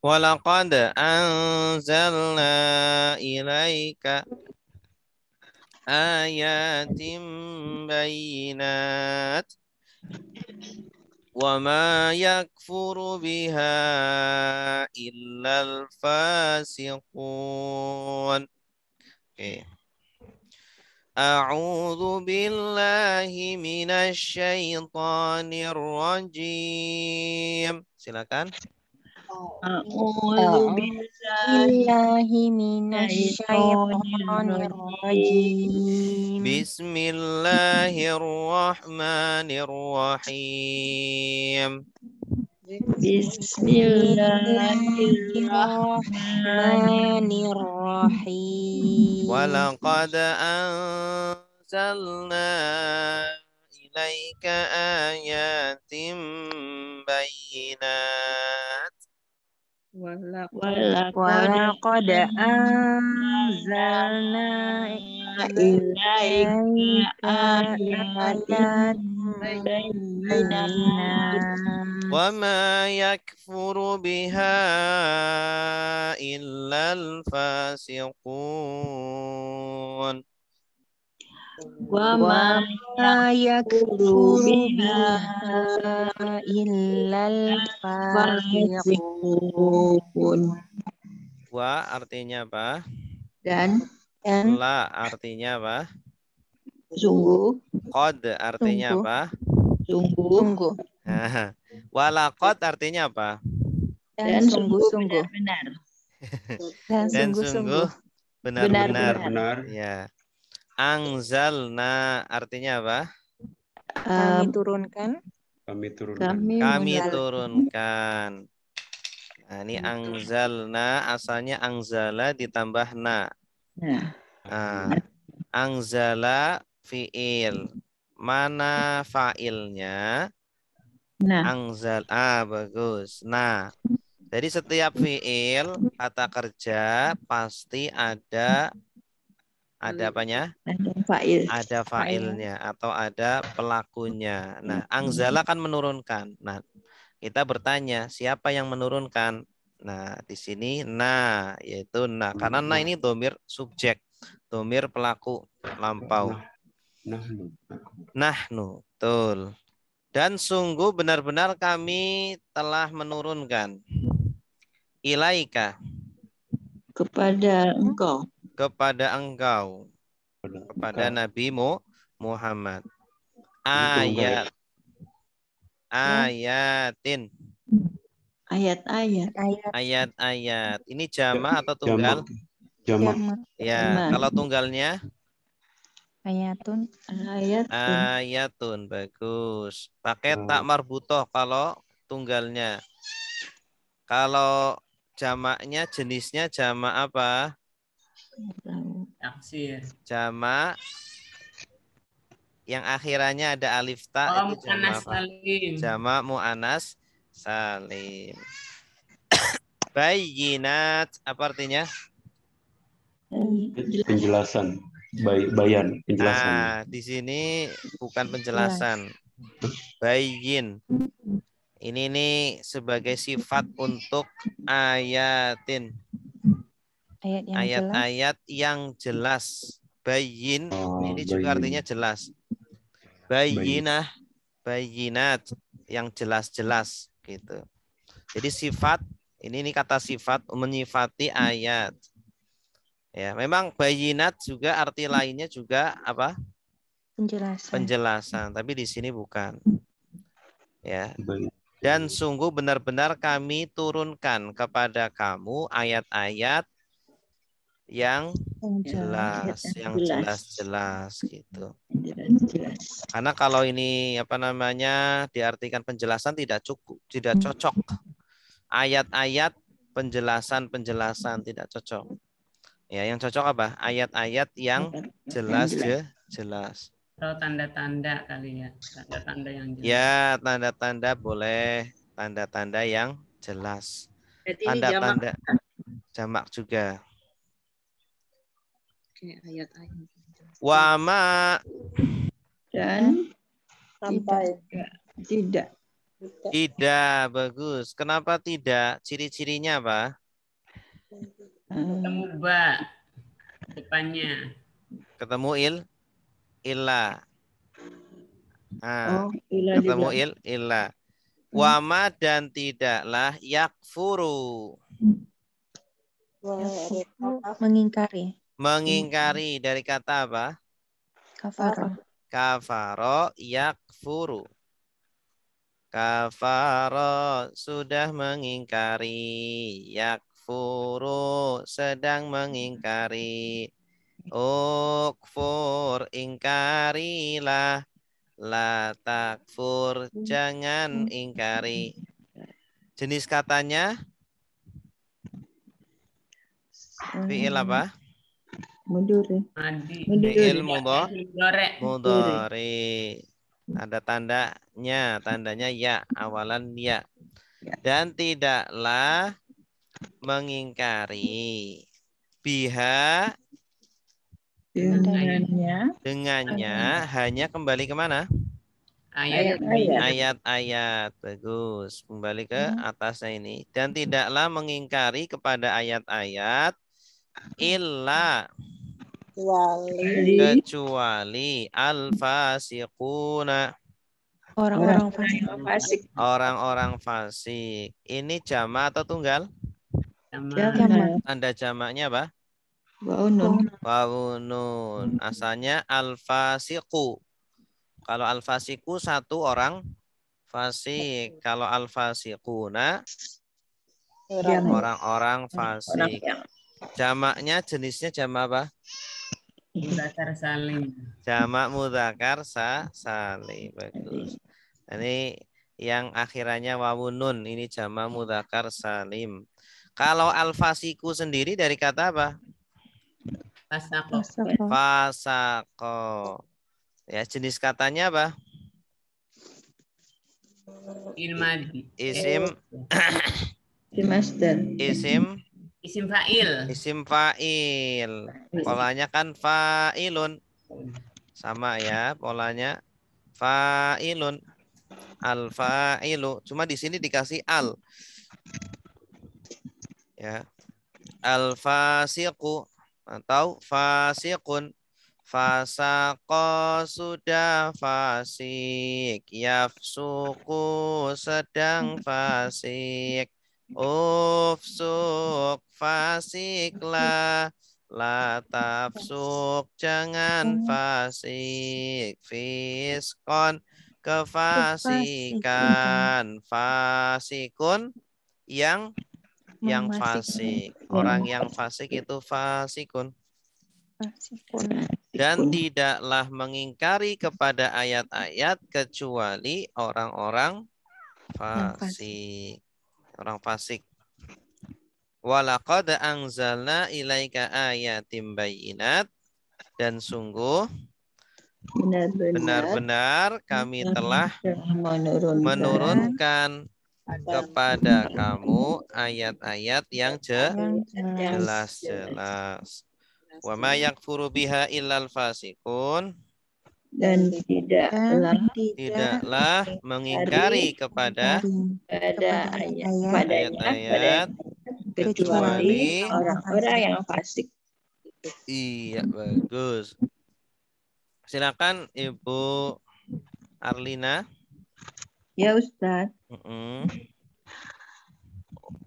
Speaker 1: Walaqad anzalna ilaika ayatim bayinat وما يكفر بها إلا الفاسقون. Oke. A'udzu billahi minasyaitonir rajim. Silakan.
Speaker 5: A'udzu billahi minasyaitonir rajim.
Speaker 1: Bismillahirrahmanirrahim.
Speaker 5: Bismillahirrahmanirrahim.
Speaker 1: Walaqad anzalna ilaika ayatin bayyinat.
Speaker 5: Walaqad anzalna ilaika ayatin bayyinat.
Speaker 1: وما يكفر بها إلا الفاسقون.
Speaker 5: وما يكفر بها إلا الفاسقون.
Speaker 1: Wa artinya apa?
Speaker 5: Dan
Speaker 1: La artinya apa?
Speaker 5: sungguh.
Speaker 1: Qad artinya
Speaker 5: Sungguh.
Speaker 1: apa?
Speaker 5: Sungguh.
Speaker 1: Walaqad artinya apa?
Speaker 5: Dan sungguh-sungguh. Benar.
Speaker 1: Dan sungguh benar-benar.
Speaker 4: Benar.
Speaker 1: Ya. Angzalna artinya apa?
Speaker 5: Kami turunkan.
Speaker 1: Kami turunkan. Nah, ini angzalna asalnya angzala ditambah na. Angzala fiil. Mana fa'ilnya? Angzal. Bagus. Nah, jadi setiap fiil kata kerja pasti ada apanya?
Speaker 5: Ada fa'il.
Speaker 1: Ada fa'ilnya atau ada pelakunya. Nah, angzala kan menurunkan. Nah, kita bertanya siapa yang menurunkan? Nah, di sini na, yaitu na. Karena na ini domir subjek, domir pelaku lampau. Nahnu, betul. Dan sungguh benar-benar kami telah menurunkan. Ilaika.
Speaker 5: Kepada engkau.
Speaker 1: Kepada engkau. Kepada Nabi Muhammad. Ayat. Ayatin.
Speaker 5: Ayat-ayat.
Speaker 1: Ayat-ayat. Ini jama atau tunggal?
Speaker 4: Jamak.
Speaker 1: Ya, kalau tunggalnya?
Speaker 5: Ayatun.
Speaker 1: Ayatun, bagus. Pakai tak marbutoh kalau tunggalnya. Kalau jamaknya jenisnya jamak apa?
Speaker 6: Taksir.
Speaker 1: Jamak yang akhirannya ada alif ta itu jamak apa? Jamak mu'anas salim. Bayyinat apa artinya?
Speaker 4: Penjelasan. Bayan, penjelasan.
Speaker 1: Di sini bukan penjelasan. Bayyin. Ini nih sebagai sifat untuk ayatin. Ayat-ayat yang jelas. Bayyin ini juga artinya jelas. Bayyinah, bayyinat yang jelas-jelas gitu. Jadi sifat ini kata sifat menyifati ayat. Ya, memang bayinat juga arti lainnya juga apa? Penjelasan. Tapi di sini bukan. Ya. Dan sungguh benar-benar kami turunkan kepada kamu ayat-ayat yang jelas, yang jelas-jelas gitu. Karena kalau ini apa namanya diartikan penjelasan tidak cukup, tidak cocok. Ayat-ayat penjelasan tidak cocok. Ya, yang cocok apa? Ayat-ayat yang jelas.
Speaker 6: Atau tanda-tanda kali ya, tanda-tanda yang jelas.
Speaker 1: Ya, tanda-tanda boleh, tanda-tanda yang jelas. Tanda-tanda jamak juga.
Speaker 2: Oke, ayat-ayat.
Speaker 1: Wama
Speaker 5: Dan
Speaker 3: Sampai.
Speaker 5: tidak.
Speaker 1: tidak, bagus. Kenapa tidak? Ciri-cirinya apa?
Speaker 6: Ketemu ba depannya.
Speaker 1: Ketemu illa.
Speaker 5: Ila
Speaker 1: Ketemu
Speaker 5: juga.
Speaker 1: illa. Wama dan tidaklah yakfuru.
Speaker 5: Mengingkari.
Speaker 1: Mengingkari dari kata apa?
Speaker 5: Kafaro.
Speaker 1: Kafaro yakfuru. Kafaro sudah mengingkari. Yakfuru sedang mengingkari. Ukfur ingkarilah. La takfur jangan ingkari. Jenis katanya fi'il apa?
Speaker 5: Mudore.
Speaker 1: Fi'il mudhari. Ada tandanya ya, awalan ya. Dan tidaklah mengingkari biha dengannya hanya kembali kemana? Ayat-ayat. Bagus. Kembali ke atasnya ini. Dan tidaklah mengingkari kepada ayat-ayat illa kecuali al-fasiquna. Orang-orang fasik. Ini jamak atau tunggal? Tanda jamaknya apa? Wawunun. Asalnya al-fasiqu. Kalau al-fasiqu satu orang fasik. Kalau al-fasiquna orang-orang fasik. Jamaknya jenisnya jamak apa?
Speaker 6: Mudzakkar salim.
Speaker 1: Jamak mudzakkar salim. Bagus. Ini yang akhirannya wawunun. Ini jamak mudzakkar salim. Kalau al-fasiqu sendiri dari kata apa? Fasaqo. Ya, jenis katanya apa?
Speaker 6: Ilmadi.
Speaker 1: Isim fa'il. Isim fa'il. Polanya kan fa'ilun. Sama ya, polanya fa'ilun. Al-fa'ilu. Cuma di sini dikasih al. Ya. Al-fasiqu atau fasiqun. Fasaqo sudah fasik. Yafsuku sedang fasik. Ufsuk fasiklah. La tafsuk jangan fasik. Fiskon kefasikan. Fasikun yang fasik. Orang yang fasik itu fasikun. Dan tidaklah mengingkari kepada ayat-ayat kecuali orang-orang fasik. Orang fasik. Walaqad anzalna ilaika ayatim bayyinat. Dan sungguh benar-benar kami telah menurunkan kepada kamu ayat-ayat yang jelas-jelas. Wa ma yakfuru biha illal fasiqun.
Speaker 5: Dan
Speaker 1: tidaklah mengingkari kepada ayat-ayat kecuali
Speaker 5: orang-orang yang fasik.
Speaker 1: Iya, bagus. Silakan Ibu Arlina.
Speaker 5: Ya Ustaz.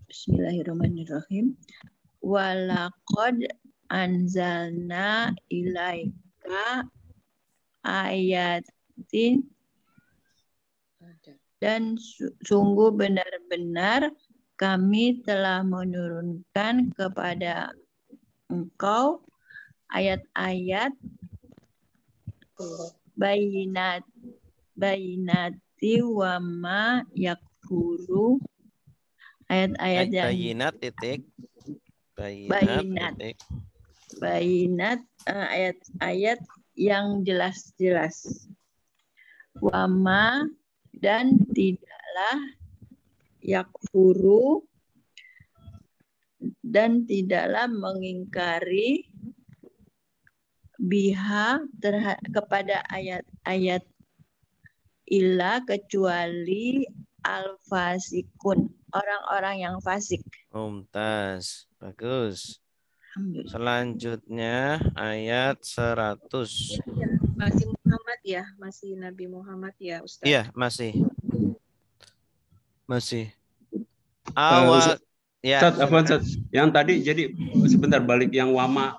Speaker 2: Bismillahirrahmanirrahim. Walaqad anzalna ilaika ayatin, dan sungguh benar-benar kami telah menurunkan kepada engkau ayat-ayat bayinati wa ma yakfuru, ayat-ayat yang bayinat ayat-ayat yang jelas-jelas. Wama dan tidaklah yakfuru dan tidaklah mengingkari biha kepada ayat-ayat illa kecuali al-fasikun, orang-orang yang fasik.
Speaker 1: Mumtaz, bagus. Selanjutnya ayat 100.
Speaker 2: Masih Muhammad ya, masih Nabi Muhammad ya Ustaz.
Speaker 1: Iya, masih. Masih.
Speaker 4: Ustaz,
Speaker 1: Ya.
Speaker 4: Ustaz, yang tadi jadi sebentar balik yang wama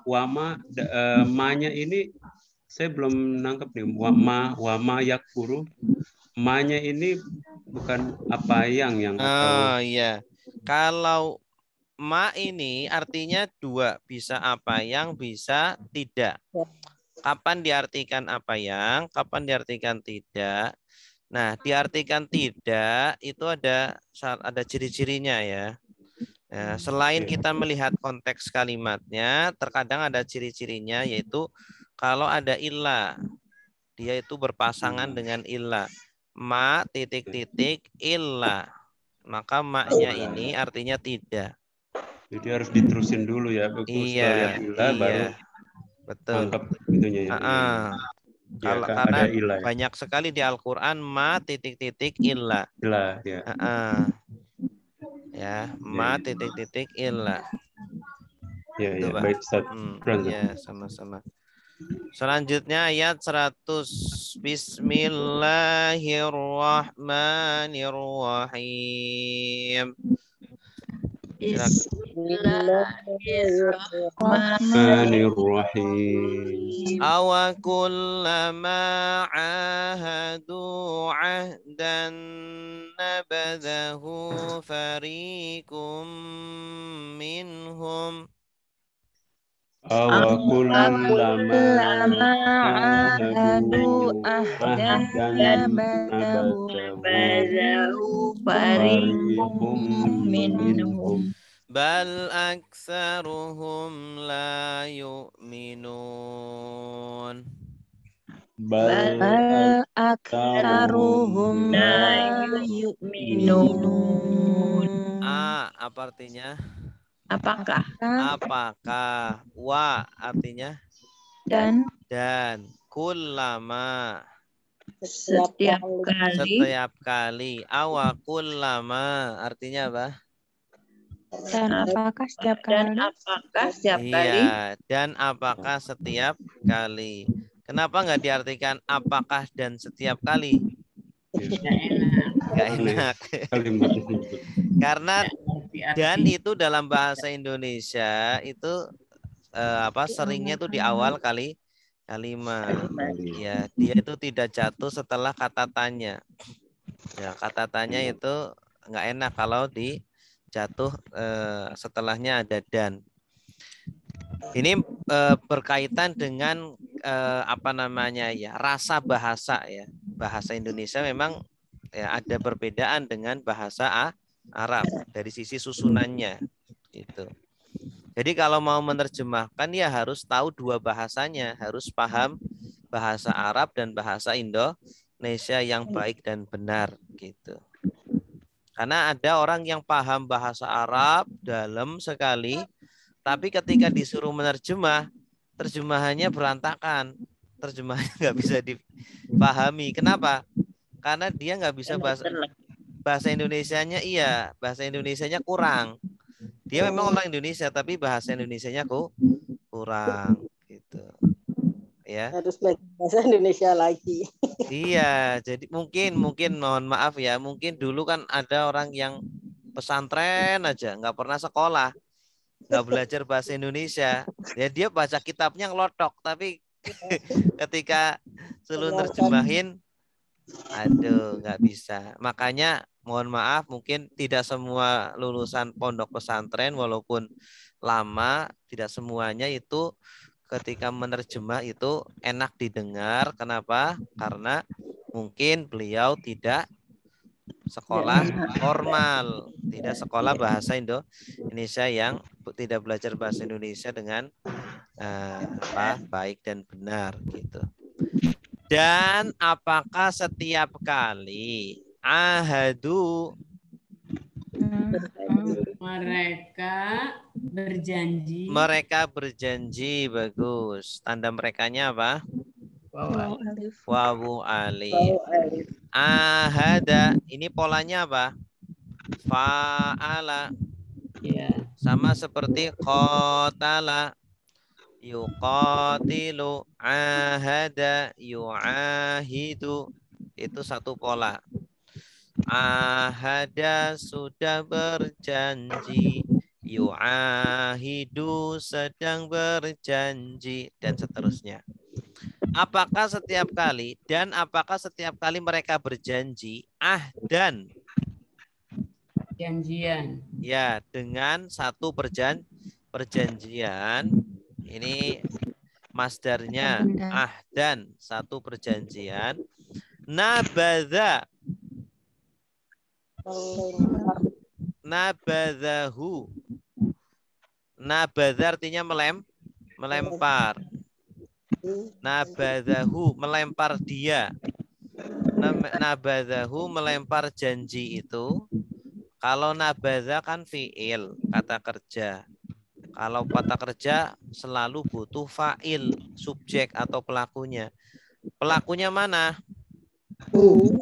Speaker 4: ma-nya ini saya belum nangkep nih. Wama yakfuru. Ma-nya ini bukan apa yang atau
Speaker 1: Iya. Kalau ma ini artinya dua, bisa apa yang, bisa tidak. Kapan diartikan apa yang, kapan diartikan tidak. Nah, diartikan tidak itu ada ciri-cirinya ya. Nah, selain kita melihat konteks kalimatnya, terkadang ada ciri-cirinya yaitu kalau ada ilah, dia itu berpasangan dengan ilah. Ma titik-titik ilah. Maka maknya ini artinya tidak.
Speaker 4: jadi harus diterusin dulu ya.
Speaker 1: Iya,
Speaker 4: Setelah ilah baru
Speaker 1: betul.
Speaker 4: tangkap itunya ya.
Speaker 1: Kalau
Speaker 4: Ya,
Speaker 1: karena
Speaker 4: ada ilah.
Speaker 1: banyak sekali di Al-Qur'an ma titik-titik ilah.
Speaker 4: Ilah ya.
Speaker 1: Ya, ma titik-titik ilah.
Speaker 4: Ya,
Speaker 1: Itu, Pak.
Speaker 4: baik Ustaz.
Speaker 1: Ya, sama-sama. Selanjutnya ayat 100. Bismillahirrahmanirrahim.
Speaker 5: Bismillahirrahmanirrahim.
Speaker 1: Awa kullama ahadu ahdan nabadahu fariqum minhum.
Speaker 5: Awa kullama ahadu ahdan nabadahu fariqum minhum.
Speaker 1: Bal aksaruhum la yu'minun.
Speaker 5: Bal aksaruhum la yu'minun.
Speaker 1: Apa artinya?
Speaker 5: Apakah?
Speaker 1: Apakah. Wa artinya?
Speaker 5: Dan.
Speaker 1: Kullama.
Speaker 5: Setiap kali.
Speaker 1: Setiap kali. Awa kullama artinya apa?
Speaker 2: Dan apakah setiap kali?
Speaker 5: Dan apakah setiap kali?
Speaker 1: Iya, dan apakah setiap kali? Kenapa nggak diartikan apakah dan setiap kali? Nggak enak. Karena dan itu dalam bahasa Indonesia itu seringnya itu di awal kalimat. Ya, dia itu tidak jatuh setelah kata tanya. Ya, kata tanya itu nggak enak kalau jatuh setelahnya ada dan. Ini berkaitan dengan rasa bahasa ya. Bahasa Indonesia memang ya, ada perbedaan dengan bahasa Arab dari sisi susunannya gitu. Jadi kalau mau menerjemahkan ya harus tahu dua bahasanya, harus paham bahasa Arab dan bahasa Indonesia yang baik dan benar gitu. Karena ada orang yang paham bahasa Arab dalam sekali, tapi ketika disuruh menerjemah, terjemahannya berantakan. Terjemahannya nggak bisa dipahami. Kenapa? Karena dia nggak bisa bahasa Indonesianya bahasa Indonesianya kurang. Dia memang orang Indonesia, tapi bahasa Indonesianya kurang gitu. Ya.
Speaker 3: Harus belajar bahasa Indonesia lagi.
Speaker 1: Iya, jadi mungkin mohon maaf ya, mungkin dulu kan ada orang yang pesantren aja, nggak pernah sekolah, nggak belajar bahasa Indonesia, ya dia baca kitabnya ngelotok, tapi ketika suruh nerjemahin, aduh nggak bisa. Makanya mohon maaf, mungkin tidak semua lulusan pondok pesantren walaupun lama, tidak semuanya itu ketika menerjemah itu enak didengar. Kenapa? Karena mungkin beliau tidak sekolah formal, tidak sekolah bahasa Indonesia yang tidak belajar bahasa Indonesia dengan baik dan benar gitu. Dan apakah setiap kali ahadu mereka berjanji, bagus. Tanda merekanya apa? Wawu alif. Ahada, ini polanya apa? Fa'ala. Sama seperti qatala, yuqatilu, ahada, yu'ahidu. Itu satu pola. ahada sudah berjanji, yu'ahidu sedang berjanji, dan seterusnya. Apakah setiap kali mereka berjanji, ahdan,
Speaker 6: Janjian.
Speaker 1: ya, dengan satu perjanjian, ini masdarnya ahdan, satu perjanjian, nabadha, nabadhahu, nabadha artinya melempar, nabadhahu melempar dia, nabadhahu melempar janji itu. Kalau nabadha kan fi'il, kata kerja. Kalau kata kerja selalu butuh fa'il, subjek atau pelakunya. Pelakunya mana? Hu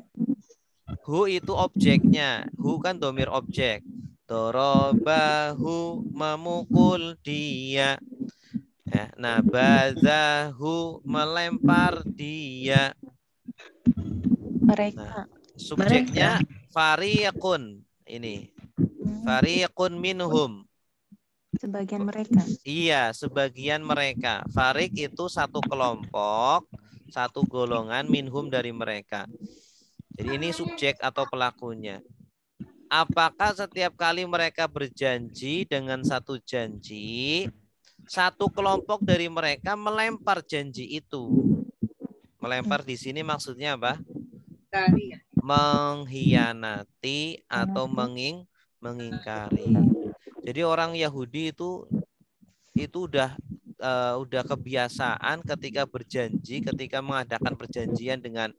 Speaker 1: itu objeknya. Hu kan domir objek. Dorobahu memukul dia. Ya, nabadhahu melempar dia.
Speaker 5: Mereka.
Speaker 1: Nah, subjeknya fariqun. Ini fariqun minhum.
Speaker 5: Sebagian mereka.
Speaker 1: Iya, sebagian mereka. Farik itu satu kelompok, satu golongan, minhum dari mereka. Jadi ini subjek atau pelakunya. Apakah setiap kali mereka berjanji dengan satu janji, satu kelompok dari mereka melempar janji itu? Melempar di sini maksudnya apa? Mengkhianati atau mengingkari. Jadi orang Yahudi itu udah kebiasaan ketika berjanji, ketika mengadakan perjanjian dengan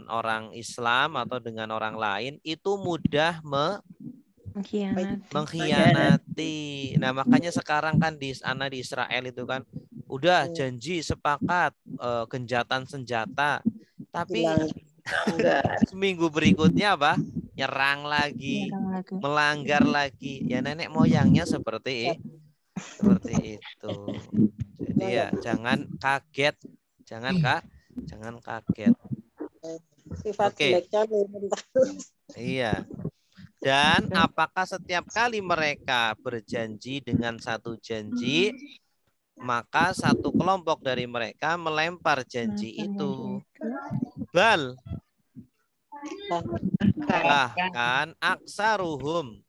Speaker 1: orang Islam atau dengan orang lain, itu mudah mengkhianati. Nah, makanya sekarang kan di sana di Israel itu kan udah janji sepakat genjatan senjata, tapi seminggu berikutnya apa? Nyerang lagi, melanggar lagi. Ya nenek moyangnya seperti itu. Jadi ya jangan kaget, jangan kaget. Oke. Iya. Dan apakah setiap kali mereka berjanji dengan satu janji, maka satu kelompok dari mereka melempar janji itu? Bal, bahkan aksaruhum,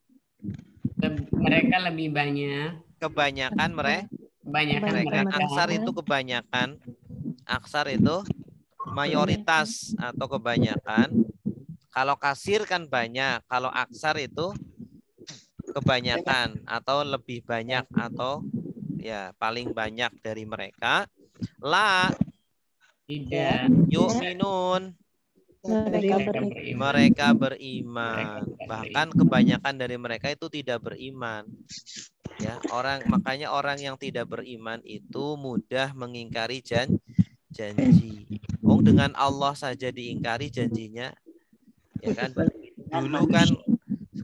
Speaker 6: Mereka lebih banyak.
Speaker 1: kebanyakan mereka.
Speaker 6: Mereka.
Speaker 1: Aksar itu kebanyakan. Aksar itu mayoritas atau kebanyakan. Kalau kasir kan banyak. Kalau aksar itu kebanyakan atau lebih banyak atau ya paling banyak dari mereka. La
Speaker 6: Tidak.
Speaker 1: yu'minun, mereka beriman. Bahkan kebanyakan dari mereka itu tidak beriman. Ya, makanya orang yang tidak beriman itu mudah mengingkari janji. Dengan Allah saja diingkari janjinya. Ya kan? Dulu kan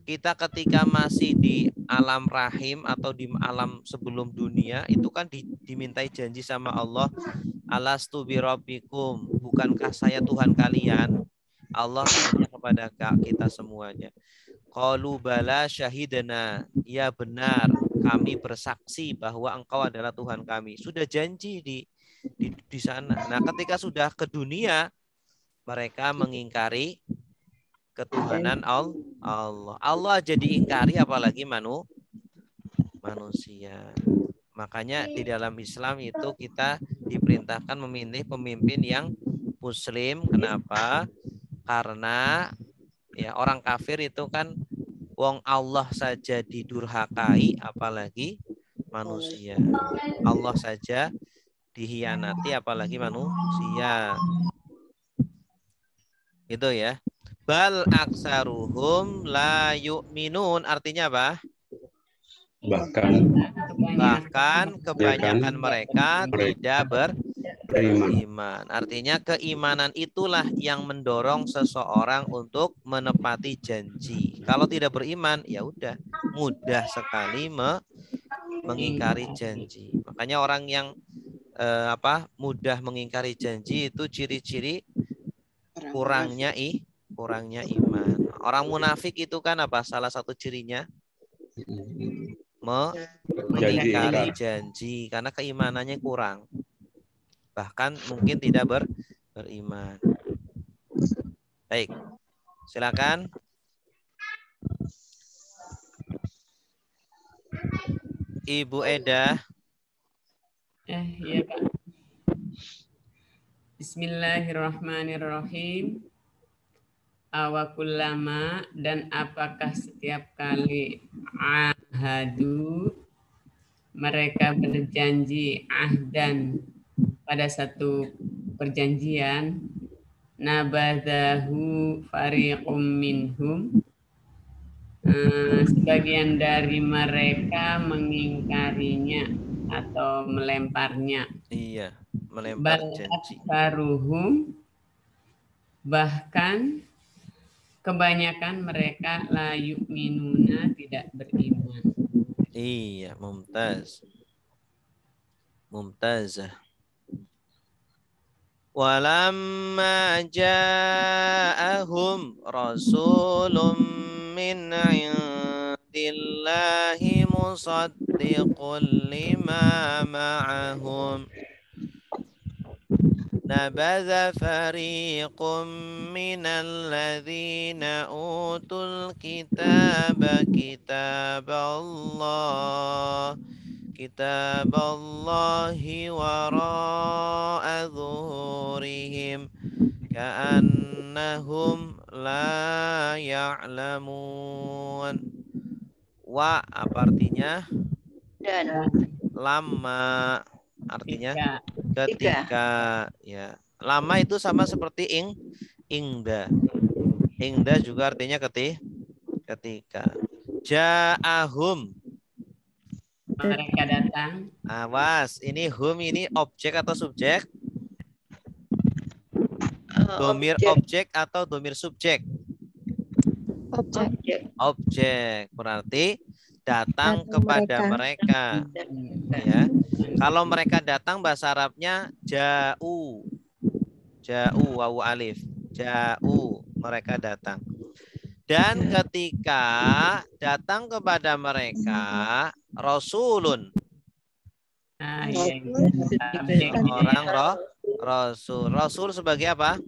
Speaker 1: kita ketika masih di alam rahim atau di alam sebelum dunia itu kan dimintai janji sama Allah, alastu birabbikum, bukankah saya Tuhan kalian? Allah tanya kepada kita semuanya. Qalu bala syahidana, ya benar, kami bersaksi bahwa engkau adalah Tuhan kami. Sudah janji di sana. Nah, ketika sudah ke dunia, mereka mengingkari ketuhanan Allah. Allah jadi ingkari apalagi manusia. Makanya di dalam Islam itu kita diperintahkan memilih pemimpin yang muslim. Kenapa? Karena ya orang kafir itu kan wong Allah saja didurhakai, apalagi manusia. Allah saja dihianati, apalagi manusia. Itu ya. Bal aksaruhum la yu'minun, artinya apa? Bahkan kebanyakan mereka tidak beriman. Artinya keimanan itulah yang mendorong seseorang untuk menepati janji. Kalau tidak beriman, ya udah mudah sekali mengingkari janji. Makanya orang yang mudah mengingkari janji itu ciri-ciri kurangnya kurangnya iman. Orang munafik itu kan apa? Salah satu cirinya mengingkari janji karena keimanannya kurang. Bahkan mungkin tidak beriman. Baik. Silakan. Ibu Eda.
Speaker 6: Iya Pak. Bismillahirrahmanirrahim. Awakullama, dan apakah setiap kali ahadu mereka berjanji ahdan pada satu perjanjian, nabadahu fariqum minhum, sebagian dari mereka mengingkarinya atau melemparnya.
Speaker 1: Iya, melempar janji.
Speaker 6: Baruhum, bahkan kebanyakan mereka la yu'minuna, tidak beriman.
Speaker 1: Iya, mumtaz. Mumtazah. Walamma ja'ahum rasulun min indillahi musaddiqun lima ma'ahum. Nabadha fariqum minal ladzina utul kitaba kitaballahi wara'a zuhurihim ka'annahum la ya'lamun. Wa apa artinya?
Speaker 7: Dan
Speaker 1: Lama artinya ketika. Ya, lama itu sama seperti ingda. Ingda juga artinya ketika. Ja'ahum,
Speaker 6: Mereka datang.
Speaker 1: awas, ini hum ini objek atau subjek? Domir objek atau domir subjek? Objek. Berarti datang kepada mereka. Ya. Kalau mereka datang bahasa Arabnya ja'u. Ja'u wawu alif. Ja'u, mereka datang. Dan ketika datang kepada mereka rasulun. Orang rasul. Rasul sebagai apa?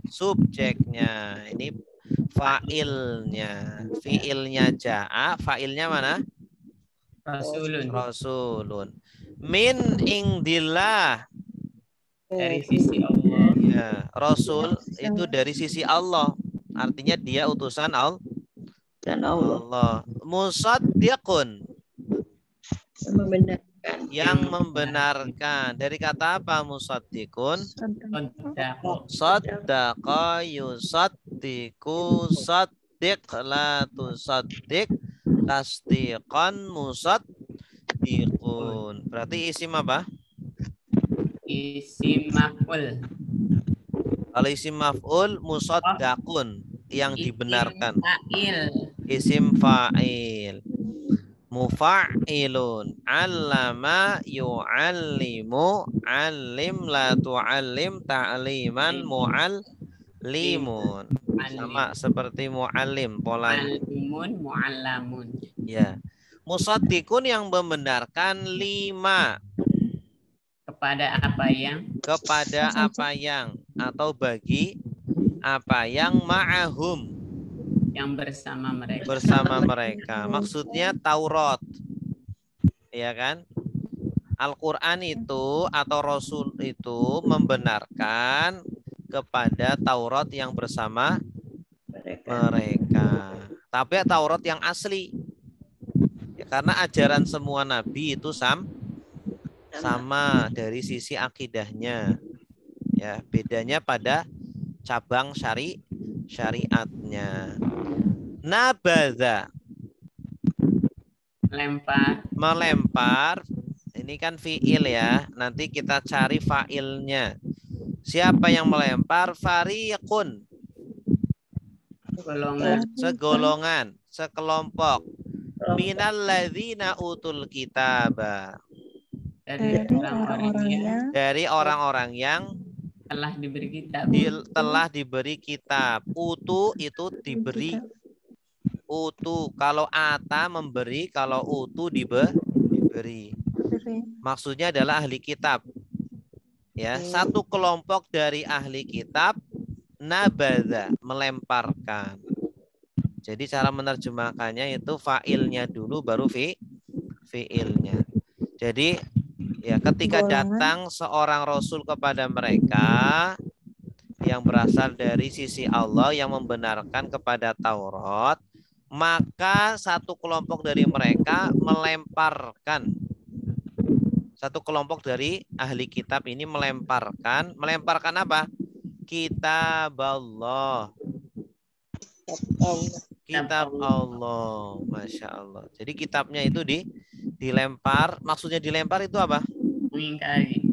Speaker 1: Subjeknya. Ini fa'ilnya. Fi'ilnya ja'a, fa'ilnya mana? Rasulun. Min indillah.
Speaker 6: Dari sisi Allah.
Speaker 1: Ya, Rasul itu dari sisi Allah. Artinya dia utusan Allah. Musaddiqun. Yang membenarkan. Dari kata apa musaddiqun? Saddaqa yusaddiqu saddiq la tusaddiq tasdiqan musaddiqun. Berarti isim apa?
Speaker 6: Isim maf'ul.
Speaker 1: Kalau isim maf'ul musaddaqun, yang dibenarkan. Isim fa'il. Mufa'ilun. Allama yu'allimu. Allim la tu'allim ta'liman mu'allimun. Sama seperti mu'allim polanya.
Speaker 6: Mu'allamun.
Speaker 1: Ya. Musaddiqun yang membenarkan lima.
Speaker 6: Kepada apa yang?
Speaker 1: Kepada apa yang atau bagi apa yang ma'ahum,
Speaker 6: yang bersama mereka.
Speaker 1: Bersama mereka. Maksudnya Taurat. Ya kan? Al-Qur'an itu atau Rasul itu membenarkan kepada Taurat yang bersama mereka. Tapi Taurat yang asli. Ya, karena ajaran semua nabi itu sama dari sisi akidahnya. Ya, bedanya pada cabang syariatnya. Nabadha. Melempar. Ini kan fi'il ya. Nanti kita cari fa'ilnya. Siapa yang melempar? Fariqun. Segolongan, sekelompok. Minal ladzina utul kitaba. Dari orang-orang yang
Speaker 6: telah diberi kitab.
Speaker 1: Telah diberi kitab. Utu itu diberi. Utu. Kalau ata memberi, kalau utu diberi. Maksudnya adalah ahli kitab. Ya, satu kelompok dari ahli kitab nabadha, melemparkan. Jadi cara menerjemahkannya itu fa'ilnya dulu baru fi'ilnya. Jadi ya ketika datang seorang rasul kepada mereka yang berasal dari sisi Allah yang membenarkan kepada Taurat, maka satu kelompok dari mereka melemparkan. Satu kelompok dari ahli kitab ini melemparkan apa? Kitab Allah. Kitab Allah. Masya Allah. Jadi kitabnya itu dilempar. Maksudnya dilempar itu apa?
Speaker 6: Mengingkari.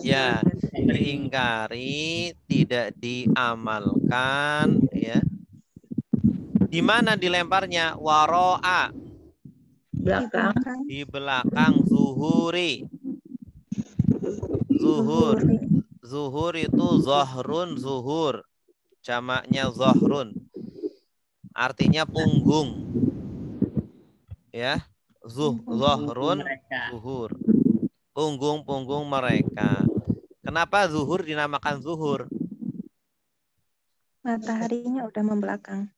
Speaker 1: Ya, diingkari, tidak diamalkan. Ya. Di mana dilemparnya? Waro'a. Di belakang zuhuri. Zuhur itu zohrun, zuhur. Jamaknya zohrun. Artinya punggung. Ya. Zohrun, zuhur. Punggung-punggung mereka. Kenapa zuhur dinamakan zuhur?
Speaker 5: Mataharinya udah membelakang.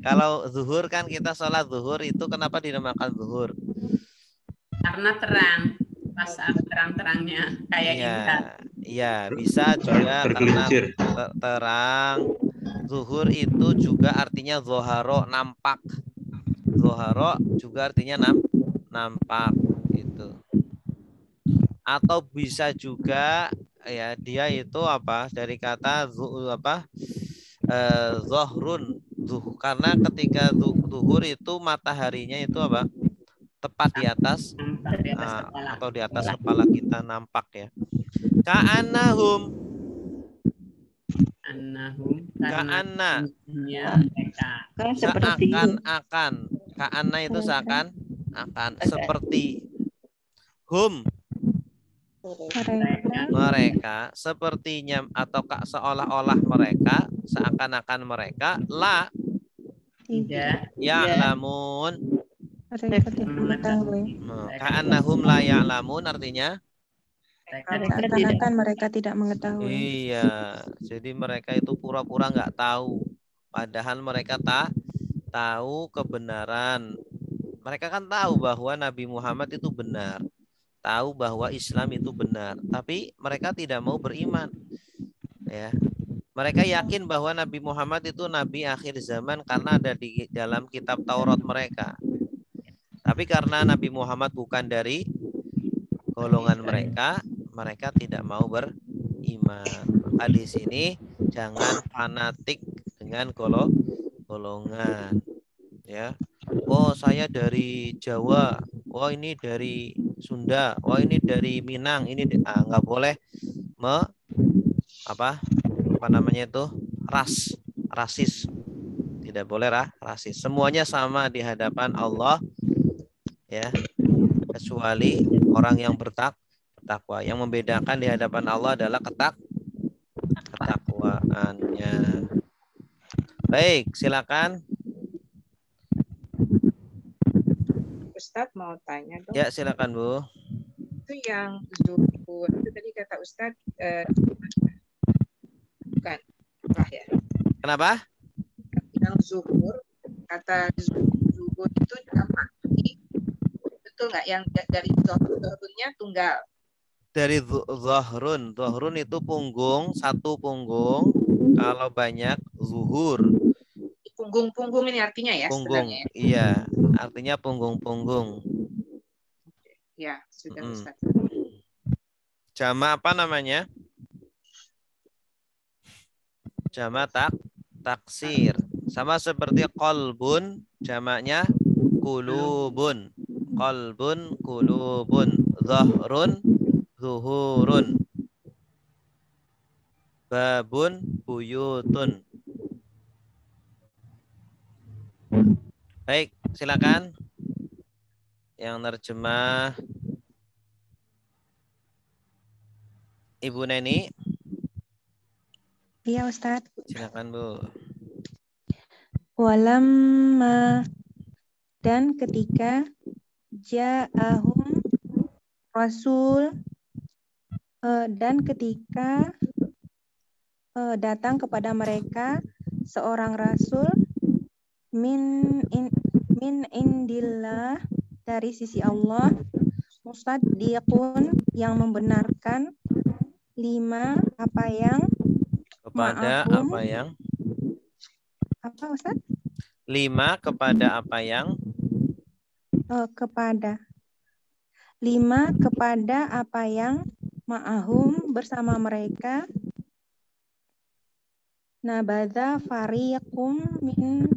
Speaker 1: Kalau zuhur kan kita sholat zuhur itu kenapa dinamakan zuhur?
Speaker 6: Karena terang. Pas saat terang-terangnya kayak ingat.
Speaker 1: Iya, bisa juga karena terang. Zuhur itu juga artinya zoharo, nampak. Zoharo juga artinya nampak gitu. Atau bisa juga ya dia itu apa? Dari kata zohrun. Karena ketika zuhur itu mataharinya itu apa? Tepat di atas atau di atas kepala kita nampak ya. Ka'annahum. Ka'anna. Seakan-akan. Ka'anna itu seakan-akan. Seperti. Hum. Mereka. Sepertinya atau seolah-olah mereka. Seakan-akan mereka. La. Ya'lamun.
Speaker 5: Mereka tidak mengetahui.
Speaker 1: Ka'annahum la ya'lamun artinya
Speaker 5: Seakan-akan mereka tidak mengetahui.
Speaker 1: iya, jadi mereka itu pura-pura nggak tahu, padahal mereka tak tahu kebenaran. Mereka kan tahu bahwa Nabi Muhammad itu benar, tahu bahwa Islam itu benar, tapi mereka tidak mau beriman. Ya, mereka yakin bahwa Nabi Muhammad itu Nabi akhir zaman karena ada di dalam kitab Taurat mereka. Tapi karena Nabi Muhammad bukan dari golongan mereka, mereka tidak mau beriman. Maka di sini jangan fanatik dengan golongan. Ya, oh saya dari Jawa, oh ini dari Sunda, oh ini dari Minang, ini nggak boleh apa namanya itu rasis. Tidak boleh rasis. Semuanya sama di hadapan Allah. Ya, kecuali orang yang bertakwa. Yang membedakan di hadapan Allah adalah ketakwaannya. Baik, silakan.
Speaker 2: Ustadz mau tanya dong.
Speaker 1: Ya, silakan Bu.
Speaker 2: Itu yang zuhur itu tadi kata Ustadz bukan ya?
Speaker 1: Kenapa?
Speaker 2: Yang zuhur kata zuhur itu apa? Betul nggak yang dari zuhurnya tunggal?
Speaker 1: Dari zohrun. Zohrun itu punggung, satu punggung. Kalau banyak zuhur.
Speaker 2: Punggung-punggung ini artinya ya?
Speaker 1: Punggung,
Speaker 2: sebenarnya.
Speaker 1: Iya. Artinya punggung-punggung.
Speaker 2: Ya, sudah Ustaz.
Speaker 1: Jama apa namanya? Jama taksir. Sama seperti qalbun, jamaknya kulubun. Qalbun, kulubun. Zahrun, zuhurun. Babun, buyutun. Baik, silakan. Yang nerjemah. Ibu Neni.
Speaker 5: Iya Ustadz.
Speaker 1: Silakan Bu.
Speaker 5: Walamma, dan ketika ja'ahum rasul, dan ketika datang kepada mereka seorang rasul min indillah, dari sisi Allah, musaddiqun, yang membenarkan, lima, apa yang,
Speaker 1: Kepada
Speaker 5: ma'ahum,
Speaker 1: apa yang?
Speaker 5: apa Ustaz?
Speaker 1: 5 kepada apa yang?
Speaker 5: Kepada 5 kepada apa yang, ma'ahum, bersama mereka, nabadha fariqum min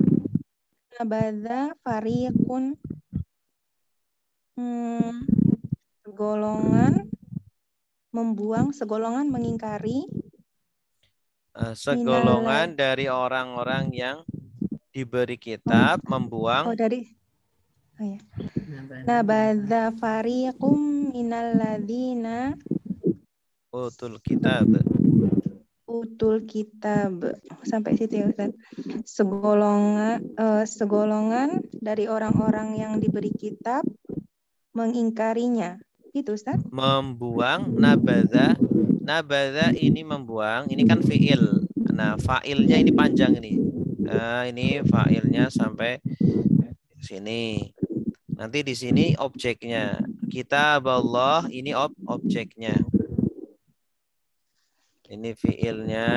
Speaker 5: segolongan mengingkari,
Speaker 1: segolongan dari orang-orang yang diberi kitab membuang.
Speaker 5: Nabadha fariqum minalladzina
Speaker 1: utul kitab.
Speaker 5: Sampai situ ya Ustaz. Segolongan dari orang-orang yang diberi kitab mengingkarinya. Gitu Ustaz.
Speaker 1: Membuang, nabadha. Nabadha ini membuang, ini kan fi'il. Nah, fa'ilnya ini panjang ini. Nah, ini fa'ilnya sampai sini. Nanti di sini objeknya. Kitab Allah, ini objeknya. Ini fi'ilnya.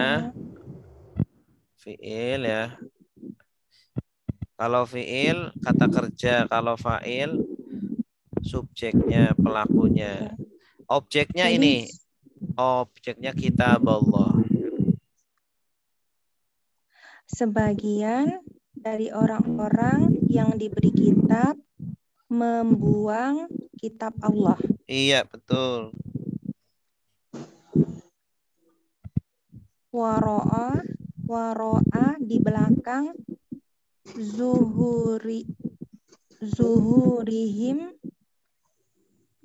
Speaker 1: Fi'il ya. Kalau fi'il kata kerja, kalau fa'il subjeknya, pelakunya. Objeknya ini. Objeknya kitab Allah.
Speaker 5: Sebagian dari orang-orang yang diberi kitab membuang kitab Allah.
Speaker 1: Iya, betul.
Speaker 5: Waro'a di belakang, zuhurihim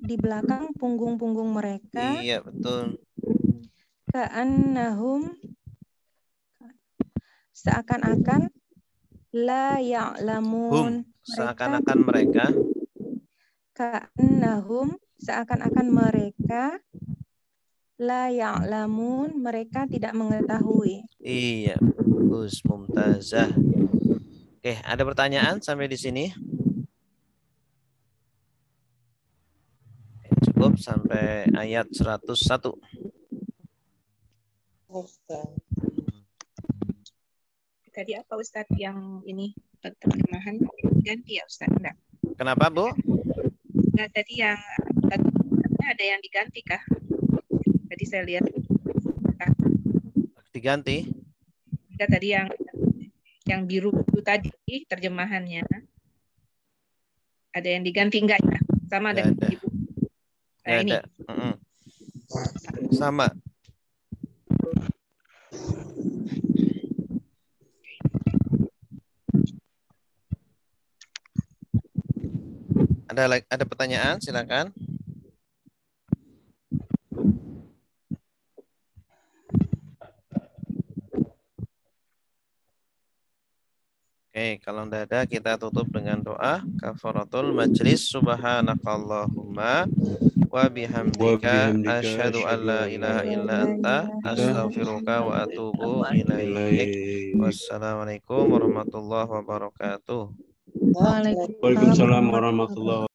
Speaker 5: di belakang punggung-punggung mereka.
Speaker 1: Iya, betul.
Speaker 5: Ka'annahum, seakan-akan, la ya'lamun,
Speaker 1: seakan-akan mereka.
Speaker 5: Ka'annahum, seakan-akan mereka, la ya'lamun, mereka tidak mengetahui.
Speaker 1: Iya, bagus, mumtazah. Oke, ada pertanyaan sampai di sini? Cukup sampai ayat 101.
Speaker 2: Tadi apa Ustadz yang ini terjemahan ganti ya Ustadz? Enggak.
Speaker 1: Kenapa Bu?
Speaker 2: Enggak, tadi yang ada yang diganti kah? Tadi saya lihat.
Speaker 1: Diganti?
Speaker 2: Enggak, tadi yang biru itu tadi terjemahannya. Ada yang diganti enggak ya? Sama dengan Ibu. Nah, ini.
Speaker 1: Sama. Ada pertanyaan? Silakan. Oke, kalau tidak ada kita tutup dengan doa kafaratul majlis. Subhanakallahumma wa bihamdika asyhadu an la ilaha illa anta astaghfiruka wa atubu ilaik. Wassalamualaikum warahmatullahi wabarakatuh.
Speaker 4: Waalaikumsalam warahmatullahi wabarakatuh.